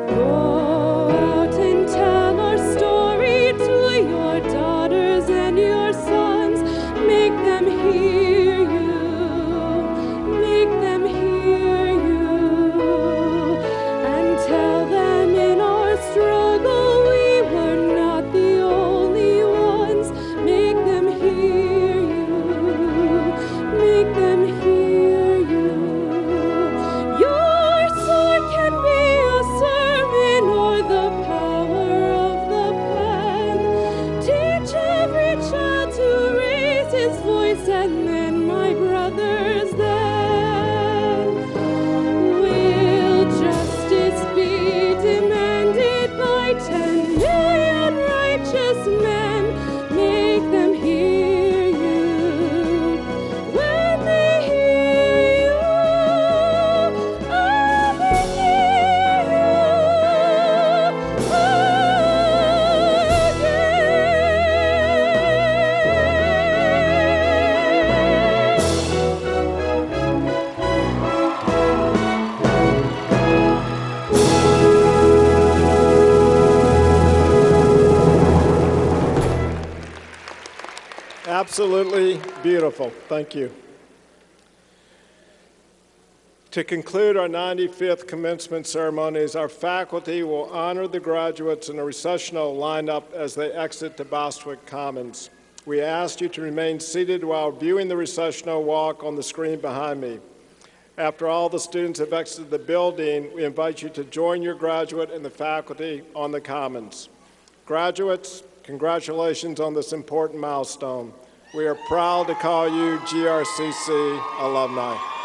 Go out and tell our story to your daughters and your sons. Make them hear you. Absolutely beautiful. Thank you. To conclude our 95th commencement ceremonies, our faculty will honor the graduates in a recessional lineup as they exit to Bostwick Commons. We ask you to remain seated while viewing the recessional walk on the screen behind me. After all the students have exited the building, we invite you to join your graduate and the faculty on the Commons. Graduates, congratulations on this important milestone. We are proud to call you GRCC alumni.